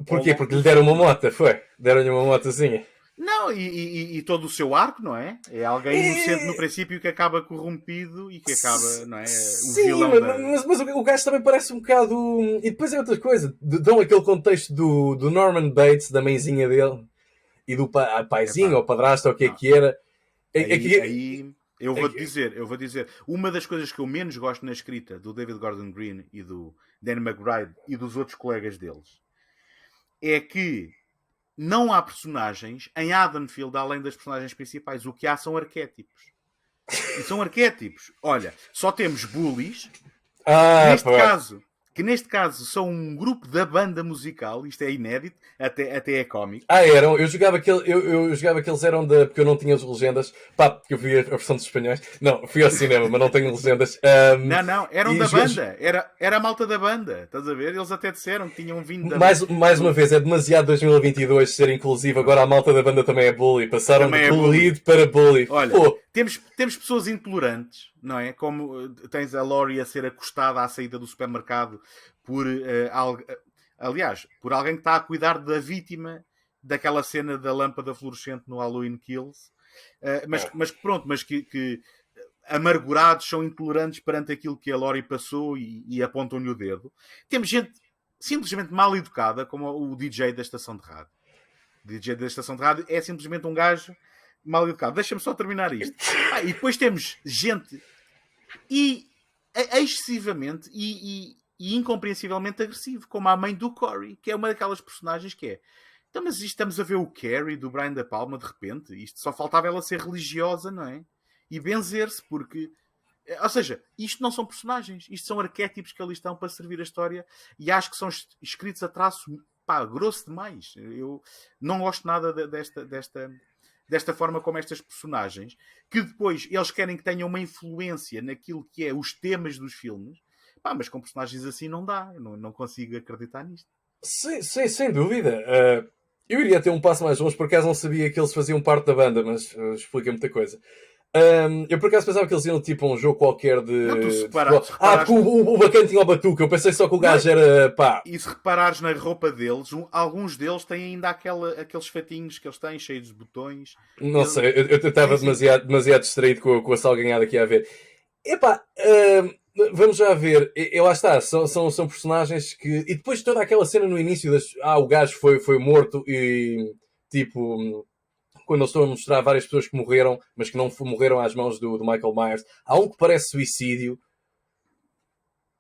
Porquê? Porque lhe deram uma moto, foi? Deram-lhe uma motozinha. Não, e todo o seu arco, não é? É alguém inocente no princípio que acaba corrompido e que acaba, não é? O vilão mas o gajo também parece um bocado... E depois é outra coisa. Dão aquele contexto do Norman Bates, da mãezinha dele, e do paizinho, ou padrasto, ou o que é que era. Eu vou dizer, uma das coisas que eu menos gosto na escrita do David Gordon Green e do Danny McBride e dos outros colegas deles é que não há personagens em Haddonfield além das personagens principais. O que há são arquétipos. E são arquétipos. Olha, só temos bullies, que neste caso são um grupo da banda musical. Isto é inédito, até é cómico. Eram. Eu jogava que eles eram da... Porque eu não tinha as legendas. Pá, porque eu vi a versão dos espanhóis. Não, fui ao cinema, mas não tenho legendas. Não, eram da banda. Era a malta da banda. Estás a ver? Eles até disseram que tinham vindo da banda. Mais uma vez, é demasiado 2022 ser inclusivo. Agora a malta da banda também é bully. Passaram de bully para bully. Olha, temos pessoas intolerantes, não é? Como tens a Laurie a ser acostada à saída do supermercado por alguém que está a cuidar da vítima daquela cena da lâmpada fluorescente no Halloween Kills. Mas que amargurados, são intolerantes perante aquilo que a Laurie passou e apontam-lhe o dedo. Temos gente simplesmente mal educada, como o DJ da estação de rádio. O DJ da estação de rádio é simplesmente um gajo mal educado. Deixa-me só terminar isto. E depois temos gente excessivamente e incompreensivelmente agressivo, como a mãe do Corey, que é uma daquelas personagens que é... Então, mas isto, estamos a ver o Carrie do Brian De Palma de repente. Isto só faltava ela ser religiosa, não é? E benzer-se, porque... Ou seja, isto não são personagens. Isto são arquétipos que ali estão para servir a história e acho que são escritos a traço grosso demais. Eu não gosto nada desta forma como estas personagens, que depois eles querem que tenham uma influência naquilo que é os temas dos filmes, mas com personagens assim não dá. Eu não consigo acreditar nisto. Sim, sem dúvida. Eu iria ter um passo mais longe, por acaso não sabia que eles faziam parte da banda, mas explica muita coisa. Eu por acaso pensava que eles iam tipo a um jogo qualquer de... Não, porque o bacana tinha o batuca, eu pensei só que o gajo era pá. E se reparares na roupa deles, alguns deles têm ainda aqueles fatinhos que eles têm, cheios de botões. Não sei, eu estava demasiado distraído com a salganhada que ia haver. Epá, vamos já ver. Lá está, são personagens que... E depois toda aquela cena no início o gajo foi morto e tipo... Quando eles estão a mostrar várias pessoas que morreram, mas que não morreram às mãos do Michael Myers. Há um que parece suicídio.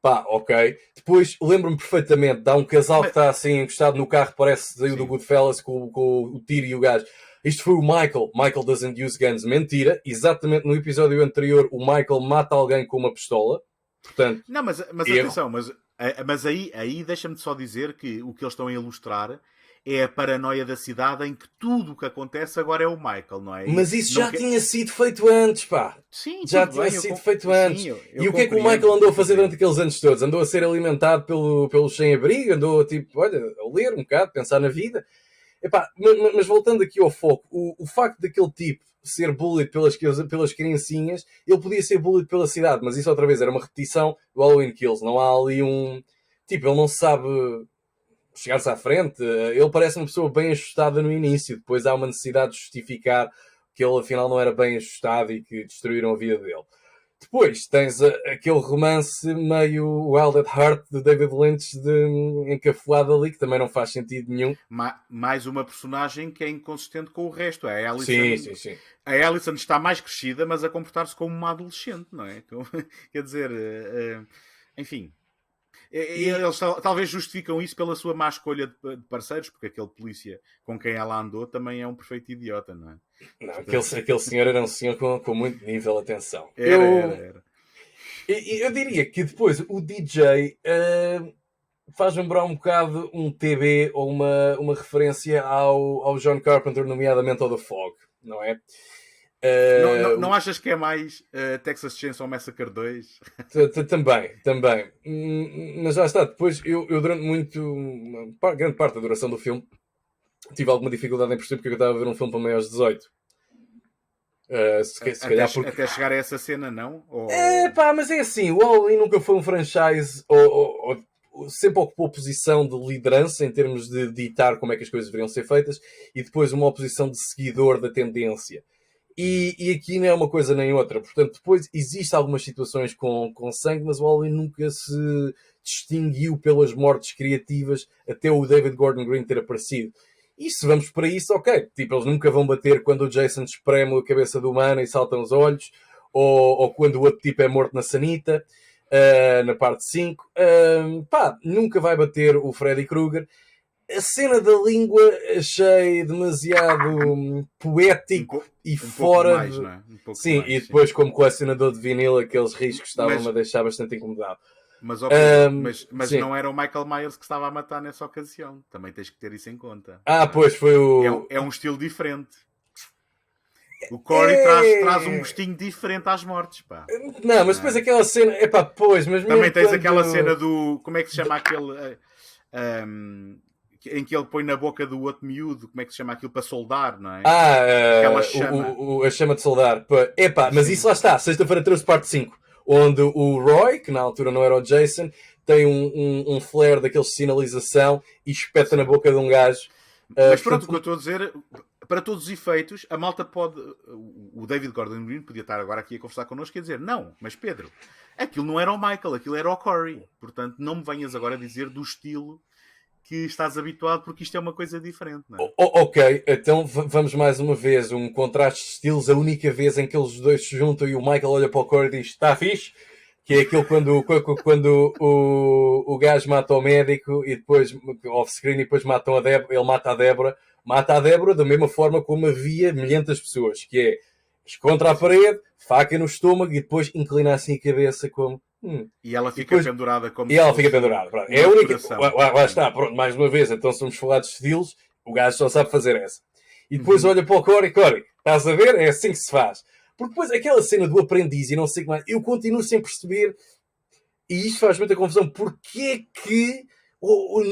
Ok. Depois, lembro-me perfeitamente, há um casal que está assim encostado no carro, parece saiu do Goodfellas com o tiro e o gajo. Isto foi o Michael. Michael doesn't use guns. Mentira. Exatamente no episódio anterior, o Michael mata alguém com uma pistola. Portanto, não, mas atenção, mas aí deixa-me só dizer que o que eles estão a ilustrar é a paranoia da cidade em que tudo o que acontece agora é o Michael, não é? Mas isso já tinha sido feito antes, pá. Sim, já tinha sido feito antes. E o que é que o Michael andou a fazer durante aqueles anos todos? Andou a ser alimentado pelo sem-abrigo, andou tipo, olha, a ler um bocado, pensar na vida. Epá, mas voltando aqui ao foco, o facto daquele tipo ser bullied pelas criancinhas, ele podia ser bullied pela cidade, mas isso outra vez era uma repetição do Halloween Kills. Não há ali um... Tipo, ele não sabe... chegar-se à frente, ele parece uma pessoa bem ajustada no início, depois há uma necessidade de justificar que ele afinal não era bem ajustado e que destruíram a vida dele. Depois tens aquele romance meio Wild at Heart de David Lynch encafuado ali, que também não faz sentido nenhum. Mais uma personagem que é inconsistente com o resto. A Alison, sim. A Alison está mais crescida, mas a comportar-se como uma adolescente, não é? Quer dizer, enfim... Eles talvez justificam isso pela sua má escolha de parceiros, porque aquele polícia com quem ela andou também é um perfeito idiota, não é? Não, aquele senhor era um senhor com muito nível de atenção. Era. Eu diria que depois o DJ faz lembrar um bocado um TB ou uma referência ao John Carpenter, nomeadamente ao The Fog, não é? Não achas que é mais Texas Chainsaw Massacre 2? Também. Mas já está. Depois, eu durante grande parte da duração do filme, tive alguma dificuldade em perceber porque eu estava a ver um filme para maiores de 18. Se calhar porque... Até chegar a essa cena, não? Mas é assim, o Halloween nunca foi um franchise ou sempre ocupou posição de liderança em termos de ditar como é que as coisas deveriam ser feitas e depois uma oposição de seguidor da tendência. E aqui não é uma coisa nem outra. Portanto, depois existem algumas situações com sangue, mas o Halloween nunca se distinguiu pelas mortes criativas até o David Gordon Green ter aparecido. E se vamos para isso, ok. Tipo, eles nunca vão bater quando o Jason espreme a cabeça do humano e saltam os olhos. ou quando o outro tipo é morto na sanita, na parte 5. Pá, nunca vai bater o Freddy Krueger. A cena da língua achei demasiado poético e pouco fora demais, de... não é? Um pouco Sim, demais, e sim. depois, como colecionador de vinil, aqueles riscos estavam-me Mas- a deixar bastante incomodado. Mas, ó Pedro, mas Sim. não era o Michael Myers que estava a matar nessa ocasião. Também tens que ter isso em conta. Ah, não é? pois foi o. É um estilo diferente. O Corey traz um gostinho diferente às mortes, pá. Não, mas depois aquela cena. Epá, pois, mas Também mesmo tens quando... aquela cena do... Como é que se chama aquele... em que ele põe na boca do outro miúdo, como é que se chama aquilo para soldar, não é? Aquela chama. A chama de soldar. Epá, mas Sim. isso lá está. Sexta-feira 13, parte 5. Onde o Roy, que na altura não era o Jason, tem um flare daqueles de sinalização e espeta na boca de um gajo. Mas pronto, o que eu estou a dizer, para todos os efeitos, a malta pode... O David Gordon Green podia estar agora aqui a conversar connosco e a dizer, não, mas Pedro, aquilo não era o Michael, aquilo era o Corey. Portanto, não me venhas agora dizer do estilo que estás habituado, porque isto é uma coisa diferente, não é? Ok, então vamos mais uma vez, um contraste de estilos, a única vez em que eles dois se juntam e o Michael olha para o Corey e diz, está fixe? Que é aquele quando o gajo mata o médico e depois, off-screen, e depois matam a Débora, ele mata a Débora da mesma forma como havia milhentas pessoas, que é contra a parede, faca no estômago e depois inclina assim a cabeça como... E ela fica depois, pendurada como e ela fica pendurada. Pronto. É a única. Lá está, pronto, mais uma vez. Então somos falados de estilos. O gajo só sabe fazer essa. E depois olha para o Corey, estás a ver? É assim que se faz. Porque depois aquela cena do aprendiz e não sei o que mais, eu continuo sem perceber, e isto faz muita confusão, porque é que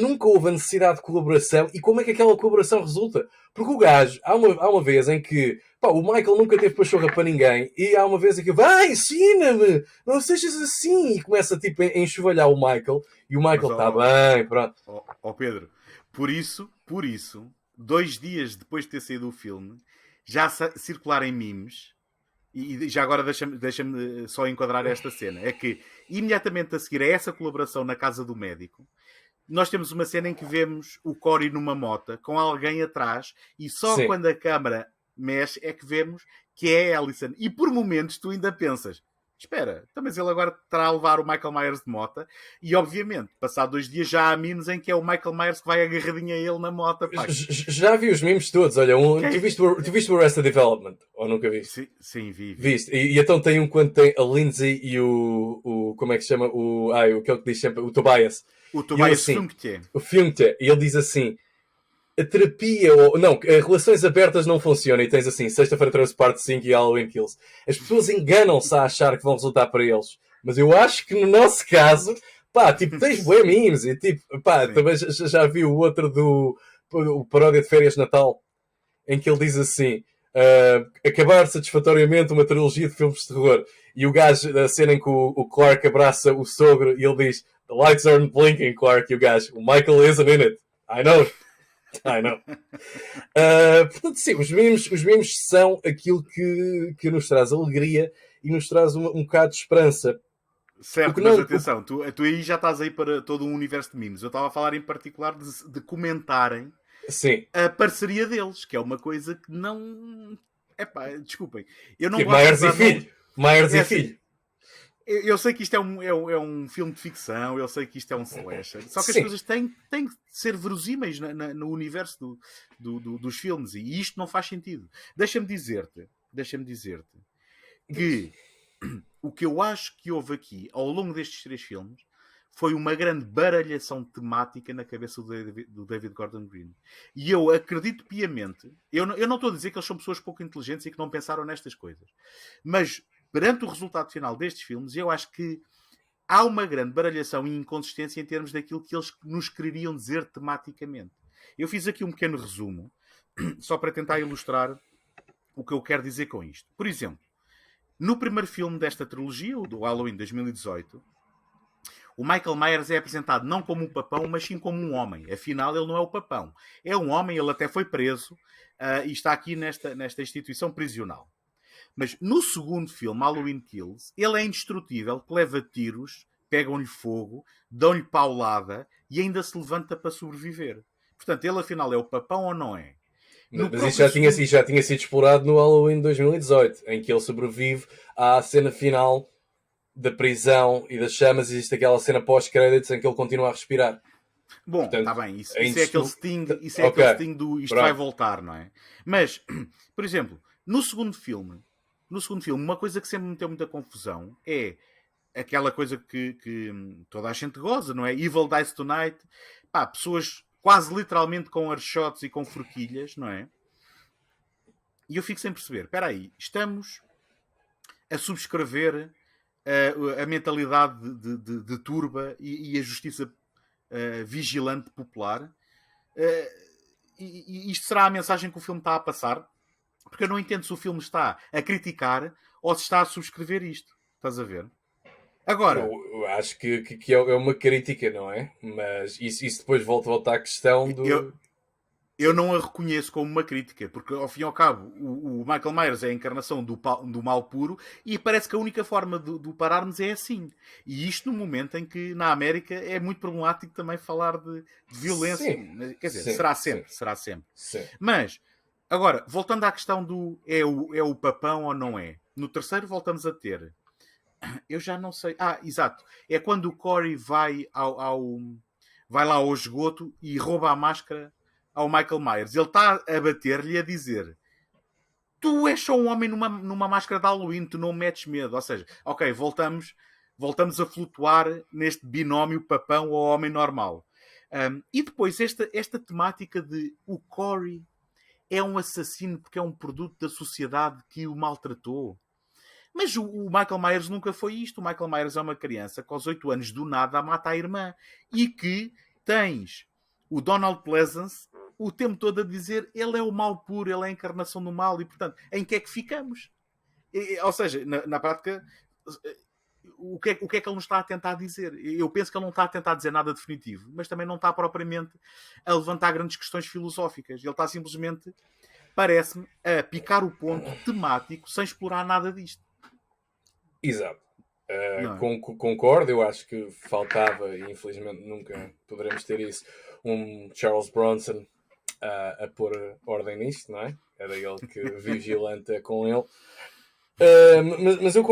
nunca houve a necessidade de colaboração e como é que aquela colaboração resulta? Porque o gajo, há uma vez em que o Michael nunca teve pachorra para ninguém e há uma vez em que vai, ensina-me, não sejas assim, e começa tipo a enxovalhar o Michael e o Michael está bem, pronto. Ó Pedro, por isso, 2 dias depois de ter saído o filme, já circularem memes. E já agora deixa-me só enquadrar esta cena. É que imediatamente a seguir a essa colaboração na casa do médico, nós temos uma cena em que vemos o Corey numa moto com alguém atrás e só Sim. quando a câmara mexe é que vemos que é a Alison. E por momentos tu ainda pensas, espera, então, mas ele agora terá a levar o Michael Myers de moto e obviamente, passado 2 dias já há memes em que é o Michael Myers que vai agarradinho a ele na moto. Já vi os memes todos, olha, tu viste o Arrested Development? Ou nunca viste? Sim, vi. Viste? E então tem um quando tem a Lindsay e o como é que se chama? Aquele que diz sempre, o Tobias. O Tobias assim, Funke. O Funke. E ele diz assim, a terapia, relações abertas não funcionam. E tens assim, sexta-feira 13, parte 5 e Halloween Kills. As pessoas enganam-se a achar que vão resultar para eles. Mas eu acho que no nosso caso, tens bué memes. E também já vi o outro o paródia de férias de Natal, em que ele diz assim, acabar satisfatoriamente uma trilogia de filmes de terror. E o gajo, a cena em que o Clark abraça o sogro e ele diz, the lights aren't blinking, Clark. E o gajo, o Michael isn't in it. I know. Portanto, sim, os memes são aquilo que nos traz alegria e nos traz um bocado de esperança. Certo, mas atenção, tu aí já estás aí para todo um universo de memes. Eu estava a falar em particular de comentarem Sim. a parceria deles, que é uma coisa que não... desculpem. Eu não tipo, gosto Myers e filho. Eu sei que isto é um filme de ficção, eu sei que isto é um slasher, só que as coisas têm que ser verosímeis no universo dos filmes, e isto não faz sentido. Deixa-me dizer-te que o que eu acho que houve aqui, ao longo destes 3 filmes, foi uma grande baralhação temática na cabeça do David Gordon Green. E eu acredito piamente, eu não estou a dizer que eles são pessoas pouco inteligentes e que não pensaram nestas coisas, mas perante o resultado final destes filmes, eu acho que há uma grande baralhação e inconsistência em termos daquilo que eles nos queriam dizer tematicamente. Eu fiz aqui um pequeno resumo, só para tentar ilustrar o que eu quero dizer com isto. Por exemplo, no primeiro filme desta trilogia, o do Halloween 2018, o Michael Myers é apresentado não como um papão, mas sim como um homem. Afinal, ele não é o papão. É um homem, ele até foi preso e está aqui nesta instituição prisional. Mas no segundo filme, Halloween Kills, ele é indestrutível, que leva tiros, pegam-lhe fogo, dão-lhe paulada e ainda se levanta para sobreviver. Portanto, ele afinal é o papão ou não é? No Mas próprio isso já tinha sido explorado no Halloween 2018, em que ele sobrevive à cena final da prisão e das chamas. Existe aquela cena pós-créditos em que ele continua a respirar. Bom, está Portanto, bem, isso, em isso é aquele destu- sting, isso é Ok, aquele sting do isto vai pronto. voltar, não é? Mas, por exemplo, no segundo filme, uma coisa que sempre me meteu muita confusão é aquela coisa que toda a gente goza, não é? Evil Dies Tonight, pá, pessoas quase literalmente com archotes e com forquilhas, não é? E eu fico sem perceber, espera aí, estamos a subscrever a mentalidade de turba e a justiça vigilante popular. E isto será a mensagem que o filme está a passar? Porque eu não entendo se o filme está a criticar ou se está a subscrever isto. Estás a ver? Agora, Eu acho que é uma crítica, não é? Mas isso depois volta à questão eu, do... eu não a reconheço como uma crítica, porque ao fim e ao cabo o Michael Myers é a encarnação do mal puro e parece que a única forma de o pararmos é assim. E isto no momento em que na América é muito problemático também falar de violência. Sim, Quer dizer, sim, será sim, sempre, será sempre. sim. Mas, agora, voltando à questão do é o papão ou não é? No terceiro voltamos a ter. Eu já não sei. Ah, exato. É quando o Corey vai lá ao esgoto e rouba a máscara ao Michael Myers. Ele está a bater-lhe e a dizer: tu és só um homem numa máscara de Halloween, tu não metes medo. Ou seja, ok, voltamos a flutuar neste binómio papão ou homem normal. E depois esta temática de o Corey é um assassino porque é um produto da sociedade que o maltratou. Mas o Michael Myers nunca foi isto. O Michael Myers é uma criança que aos 8 anos do nada mata a irmã. E que tens o Donald Pleasence o tempo todo a dizer ele é o mal puro, ele é a encarnação do mal. E portanto, em que é que ficamos? Ou seja, na prática, o que é que ele nos está a tentar dizer? Eu penso que ele não está a tentar dizer nada definitivo, mas também não está propriamente a levantar grandes questões filosóficas. Ele está simplesmente, parece-me, a picar o ponto temático sem explorar nada disto. Exato. Não é? Concordo, eu acho que faltava, e infelizmente nunca poderemos ter isso, um Charles Bronson a pôr ordem nisto, não é? Era ele que vigilante com ele. Mas eu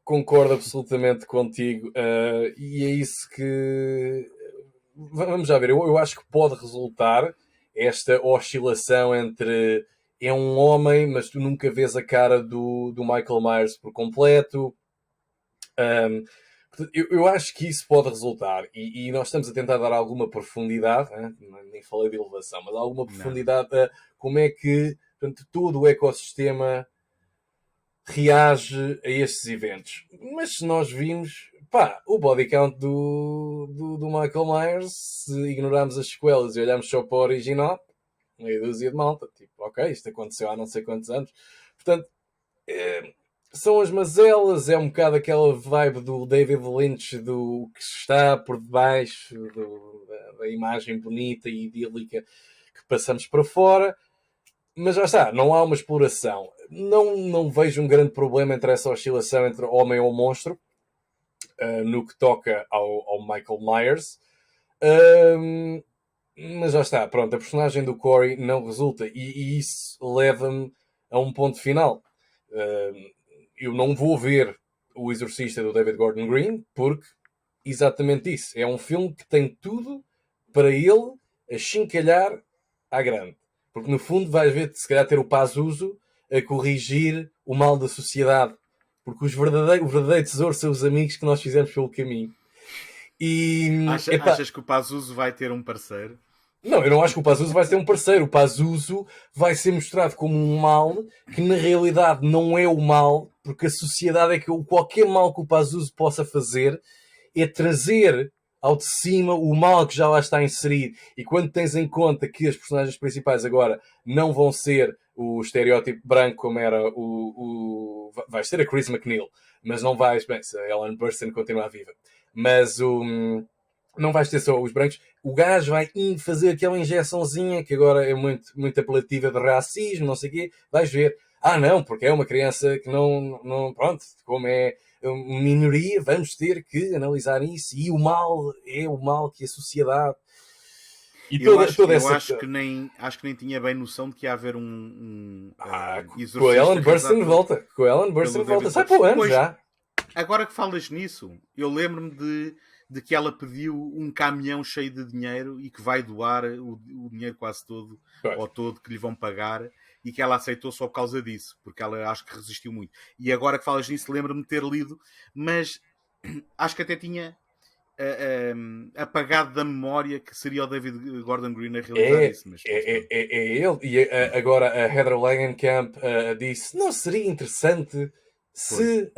concordo absolutamente contigo, e é isso que... Vamos já ver, eu acho que pode resultar esta oscilação entre é um homem, mas tu nunca vês a cara do Michael Myers por completo. Eu acho que isso pode resultar, e nós estamos a tentar dar alguma profundidade, né? Nem falei de elevação, mas alguma profundidade a como é que, portanto, todo o ecossistema reage a estes eventos. Mas se nós vimos, pá, o body count do Michael Myers, se ignorarmos as sequelas e olharmos só para o original, meia dúzia de malta, tipo, ok, isto aconteceu há não sei quantos anos. Portanto, são as mazelas, é um bocado aquela vibe do David Lynch, do que está por debaixo da imagem bonita e idílica que passamos para fora. Mas já está, não há uma exploração. Não vejo um grande problema entre essa oscilação entre homem ou monstro, no que toca ao Michael Myers. Mas já está, pronto, a personagem do Corey não resulta, e isso leva-me a um ponto final. Eu não vou ver O Exorcista do David Gordon Green, porque exatamente isso. É um filme que tem tudo para ele achincalhar à grande. Porque no fundo vais ver, se calhar, ter o Pazuzu a corrigir o mal da sociedade. Porque o verdadeiro tesouro são os amigos que nós fizemos pelo caminho. E, Achas que o Pazuzu vai ter um parceiro? não, eu não acho que o Pazuzu vai ser um parceiro. O Pazuzu vai ser mostrado como um mal que na realidade não é o mal, porque a sociedade é que qualquer mal que o Pazuzu possa fazer é trazer ao de cima o mal que já lá está inserido. E quando tens em conta que as personagens principais agora não vão ser o estereótipo branco como era vais ter a Chris McNeil, mas não vais... Bem, se a Ellen Burstyn continuar viva. Mas não vais ter só os brancos. O gajo vai fazer aquela injeçãozinha que agora é muito, muito apelativa de racismo, não sei o quê. Vais ver. Ah, não, porque é uma criança que não pronto, como é uma minoria, vamos ter que analisar isso. E o mal é o mal que a sociedade... E Eu toda acho essa... que nem tinha bem noção de que ia haver com a Ellen Burstyn de realizado volta. Com a Ellen Burstyn pelo de volta. David Sai para o ano Pois, já. agora que falas nisso, eu lembro-me de que ela pediu um caminhão cheio de dinheiro e que vai doar o dinheiro quase todo, Pois. ou todo, que lhe vão pagar, e que ela aceitou só por causa disso, porque ela acho que resistiu muito. E agora que falas nisso, lembro-me de ter lido, mas acho que até tinha apagado da memória que seria o David Gordon Green a realizar isso. Mas, É ele. E agora a Heather Langenkamp disse: não seria interessante se.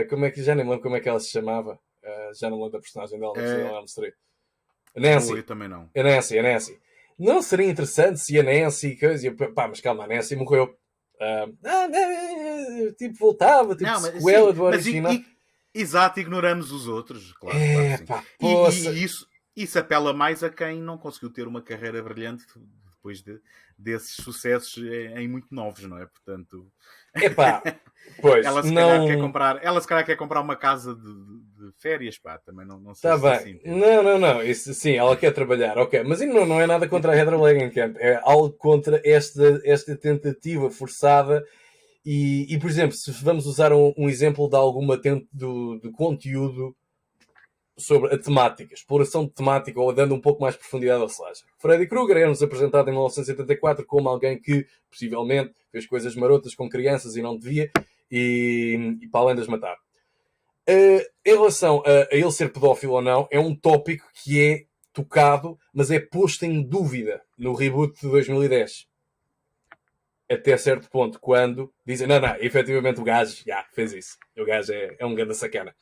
Como é que já nem me lembro como é que ela se chamava? Já não lembro da personagem dela, mas ela não seria. A Nancy. Eu também não. A Nancy. Não seria interessante se a Nancy. Pá, mas calma, a Nancy morreu. Tipo, voltava, tipo, sequela do original. Exato, ignoramos os outros, claro. Pá, e isso apela mais a quem não conseguiu ter uma carreira brilhante depois desses sucessos em muito novos, não é? Portanto, pois, ela se calhar quer comprar uma casa de férias, pá, também não sei tá se bem. assim. Não, isso sim, ela quer trabalhar, ok, mas não é nada contra a Heather Langenkamp, é algo contra esta tentativa forçada. E, por exemplo, se vamos usar um exemplo de alguma de conteúdo sobre a temática, exploração de temática ou dando um pouco mais de profundidade ao slasher. Freddy Krueger era-nos apresentado em 1984 como alguém que, possivelmente, fez coisas marotas com crianças e não devia, e para além de as matar. Em relação a ele ser pedófilo ou não, é um tópico que é tocado, mas é posto em dúvida no reboot de 2010. Até certo ponto, quando dizem, não, efetivamente o gajo já fez isso. O gajo é um grande sacana.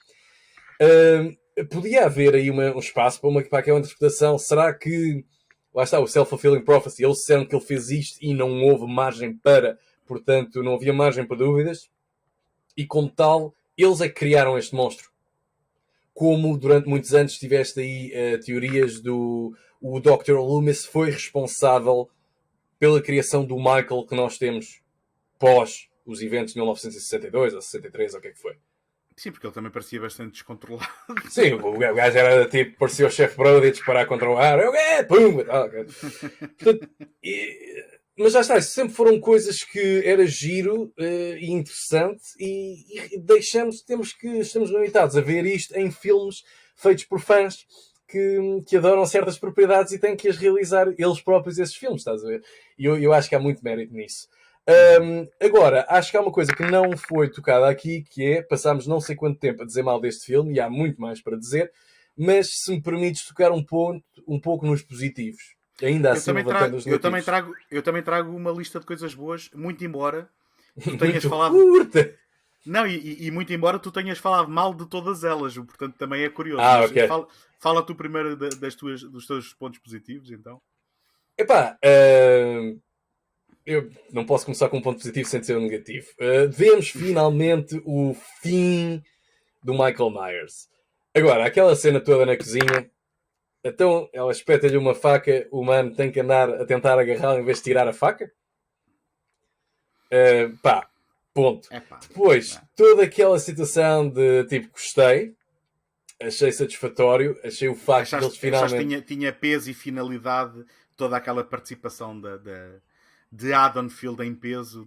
Podia haver aí um espaço para aquela interpretação. Será que, lá está, o self-fulfilling prophecy, eles disseram que ele fez isto e não houve margem para, portanto, não havia margem para dúvidas, e como tal, eles é que criaram este monstro. Como durante muitos anos tiveste aí teorias o Dr. Loomis foi responsável pela criação do Michael que nós temos pós os eventos de 1962 ou 63, ou o que é que foi. Sim, porque ele também parecia bastante descontrolado. Sim, o gajo era tipo, parecia o Chef Brody a disparar contra o ar. Pum! Portanto, mas já está, sempre foram coisas que era giro e interessante e estamos limitados a ver isto em filmes feitos por fãs que adoram certas propriedades e têm que as realizar eles próprios esses filmes, estás a ver? E eu acho que há muito mérito nisso. Agora, acho que há uma coisa que não foi tocada aqui, que é, passámos não sei quanto tempo a dizer mal deste filme, e há muito mais para dizer, mas se me permites tocar um pouco nos positivos. Ainda assim, levantando os negativos. Eu também trago uma lista de coisas boas, muito embora tu tenhas muito falado... curta. Não, e muito embora tu tenhas falado mal de todas elas, portanto também é curioso. Ok. Fala tu primeiro dos teus pontos positivos, então. Epá, eu não posso começar com um ponto positivo sem ser um negativo. Vemos finalmente o fim do Michael Myers. Agora, aquela cena toda na cozinha, então ela espeta-lhe uma faca, o mano tem que andar a tentar agarrá-la em vez de tirar a faca? Ponto. Depois, toda aquela situação de tipo, gostei, achei satisfatório, achei o facto de eles finalmente... tinha peso e finalidade toda aquela participação de Haddonfield em peso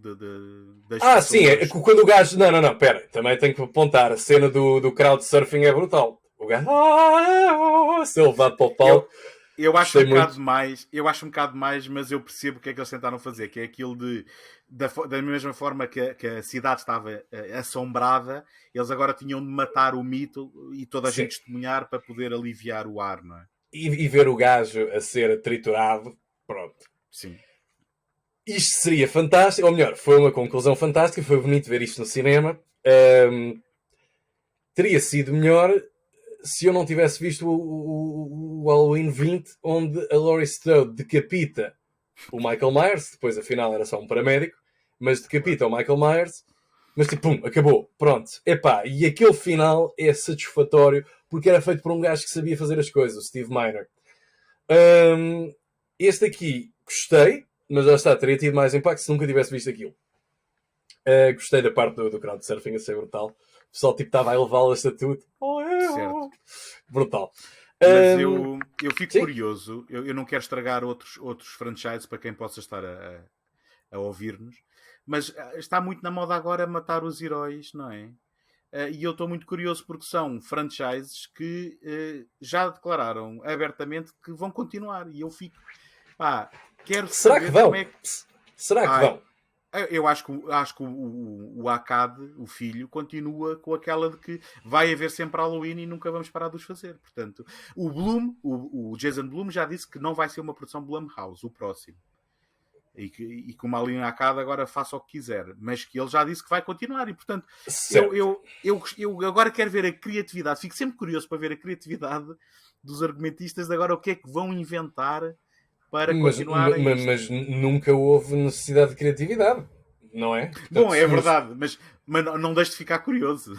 das pessoas. Sim, quando o gajo... Não, pera, também tenho que apontar, a cena do crowdsurfing é brutal. O gajo... ser levado para o palco. Eu acho um bocado mais, mas eu percebo o que é que eles tentaram fazer, que é aquilo da mesma forma que a cidade estava assombrada, eles agora tinham de matar o mito e toda a gente testemunhar para poder aliviar o ar, não é? E ver o gajo a ser triturado, pronto. Sim. Isto seria fantástico, ou melhor, foi uma conclusão fantástica, foi bonito ver isto no cinema. Teria sido melhor se eu não tivesse visto o Halloween 20, onde a Laurie Strode decapita o Michael Myers, depois afinal era só um paramédico, mas decapita o Michael Myers, mas tipo, pum, acabou, pronto. E aquele final é satisfatório, porque era feito por um gajo que sabia fazer as coisas, o Steve Miner. Este aqui, gostei, mas já está, teria tido mais impacto se nunca tivesse visto aquilo. Gostei da parte do crowdsurfing a ser brutal. O pessoal tipo estava a elevá-lo a estatuto. Certo. Brutal. Mas Eu fico Sim. curioso, eu não quero estragar outros franchises para quem possa estar a ouvir-nos, mas está muito na moda agora matar os heróis, não é? E eu estou muito curioso porque são franchises que já declararam abertamente que vão continuar. E eu fico, quero Será saber que vão? como é que. Será que Ai, vão? Eu acho que o Akkad, o filho, continua com aquela de que vai haver sempre Halloween e nunca vamos parar de os fazer. Portanto, o Bloom, o Jason Bloom já disse que não vai ser uma produção Blumhouse, o próximo. E que o Malin Akkad agora faça o que quiser. Mas que ele já disse que vai continuar. E, portanto, Certo. eu agora quero ver a criatividade. Fico sempre curioso para ver a criatividade dos argumentistas de agora o que é que vão inventar para continuar a isto. Mas nunca houve necessidade de criatividade, não é? Portanto, Bom, é verdade, mas não deixe de ficar curioso.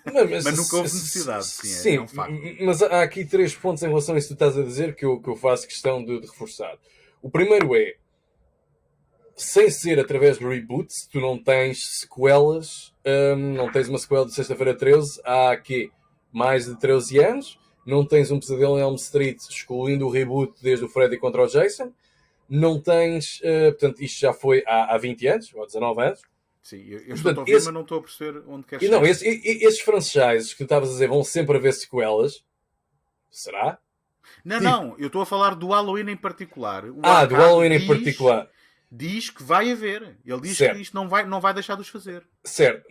Mas nunca houve necessidade, sim, é um facto. Mas há aqui 3 pontos em relação a isso que tu estás a dizer que eu faço questão de reforçar. O primeiro é, sem ser através de reboots, tu não tens sequelas, não tens uma sequela de Sexta-feira 13 há aqui mais de 13 anos, não tens um Pesadelo em Elm Street, excluindo o reboot desde o Freddy contra o Jason, não tens, portanto, isto já foi há 20 anos, ou 19 anos. Sim, eu estou a ouvir, mas não estou a perceber onde queres chegar. Não, chegar. esses franchises que tu estavas a dizer vão sempre haver sequelas. Será? Não, eu estou a falar do Halloween em particular. Do Halloween em particular. Diz que vai haver. Ele diz certo. que isto não vai deixar de os fazer. Certo,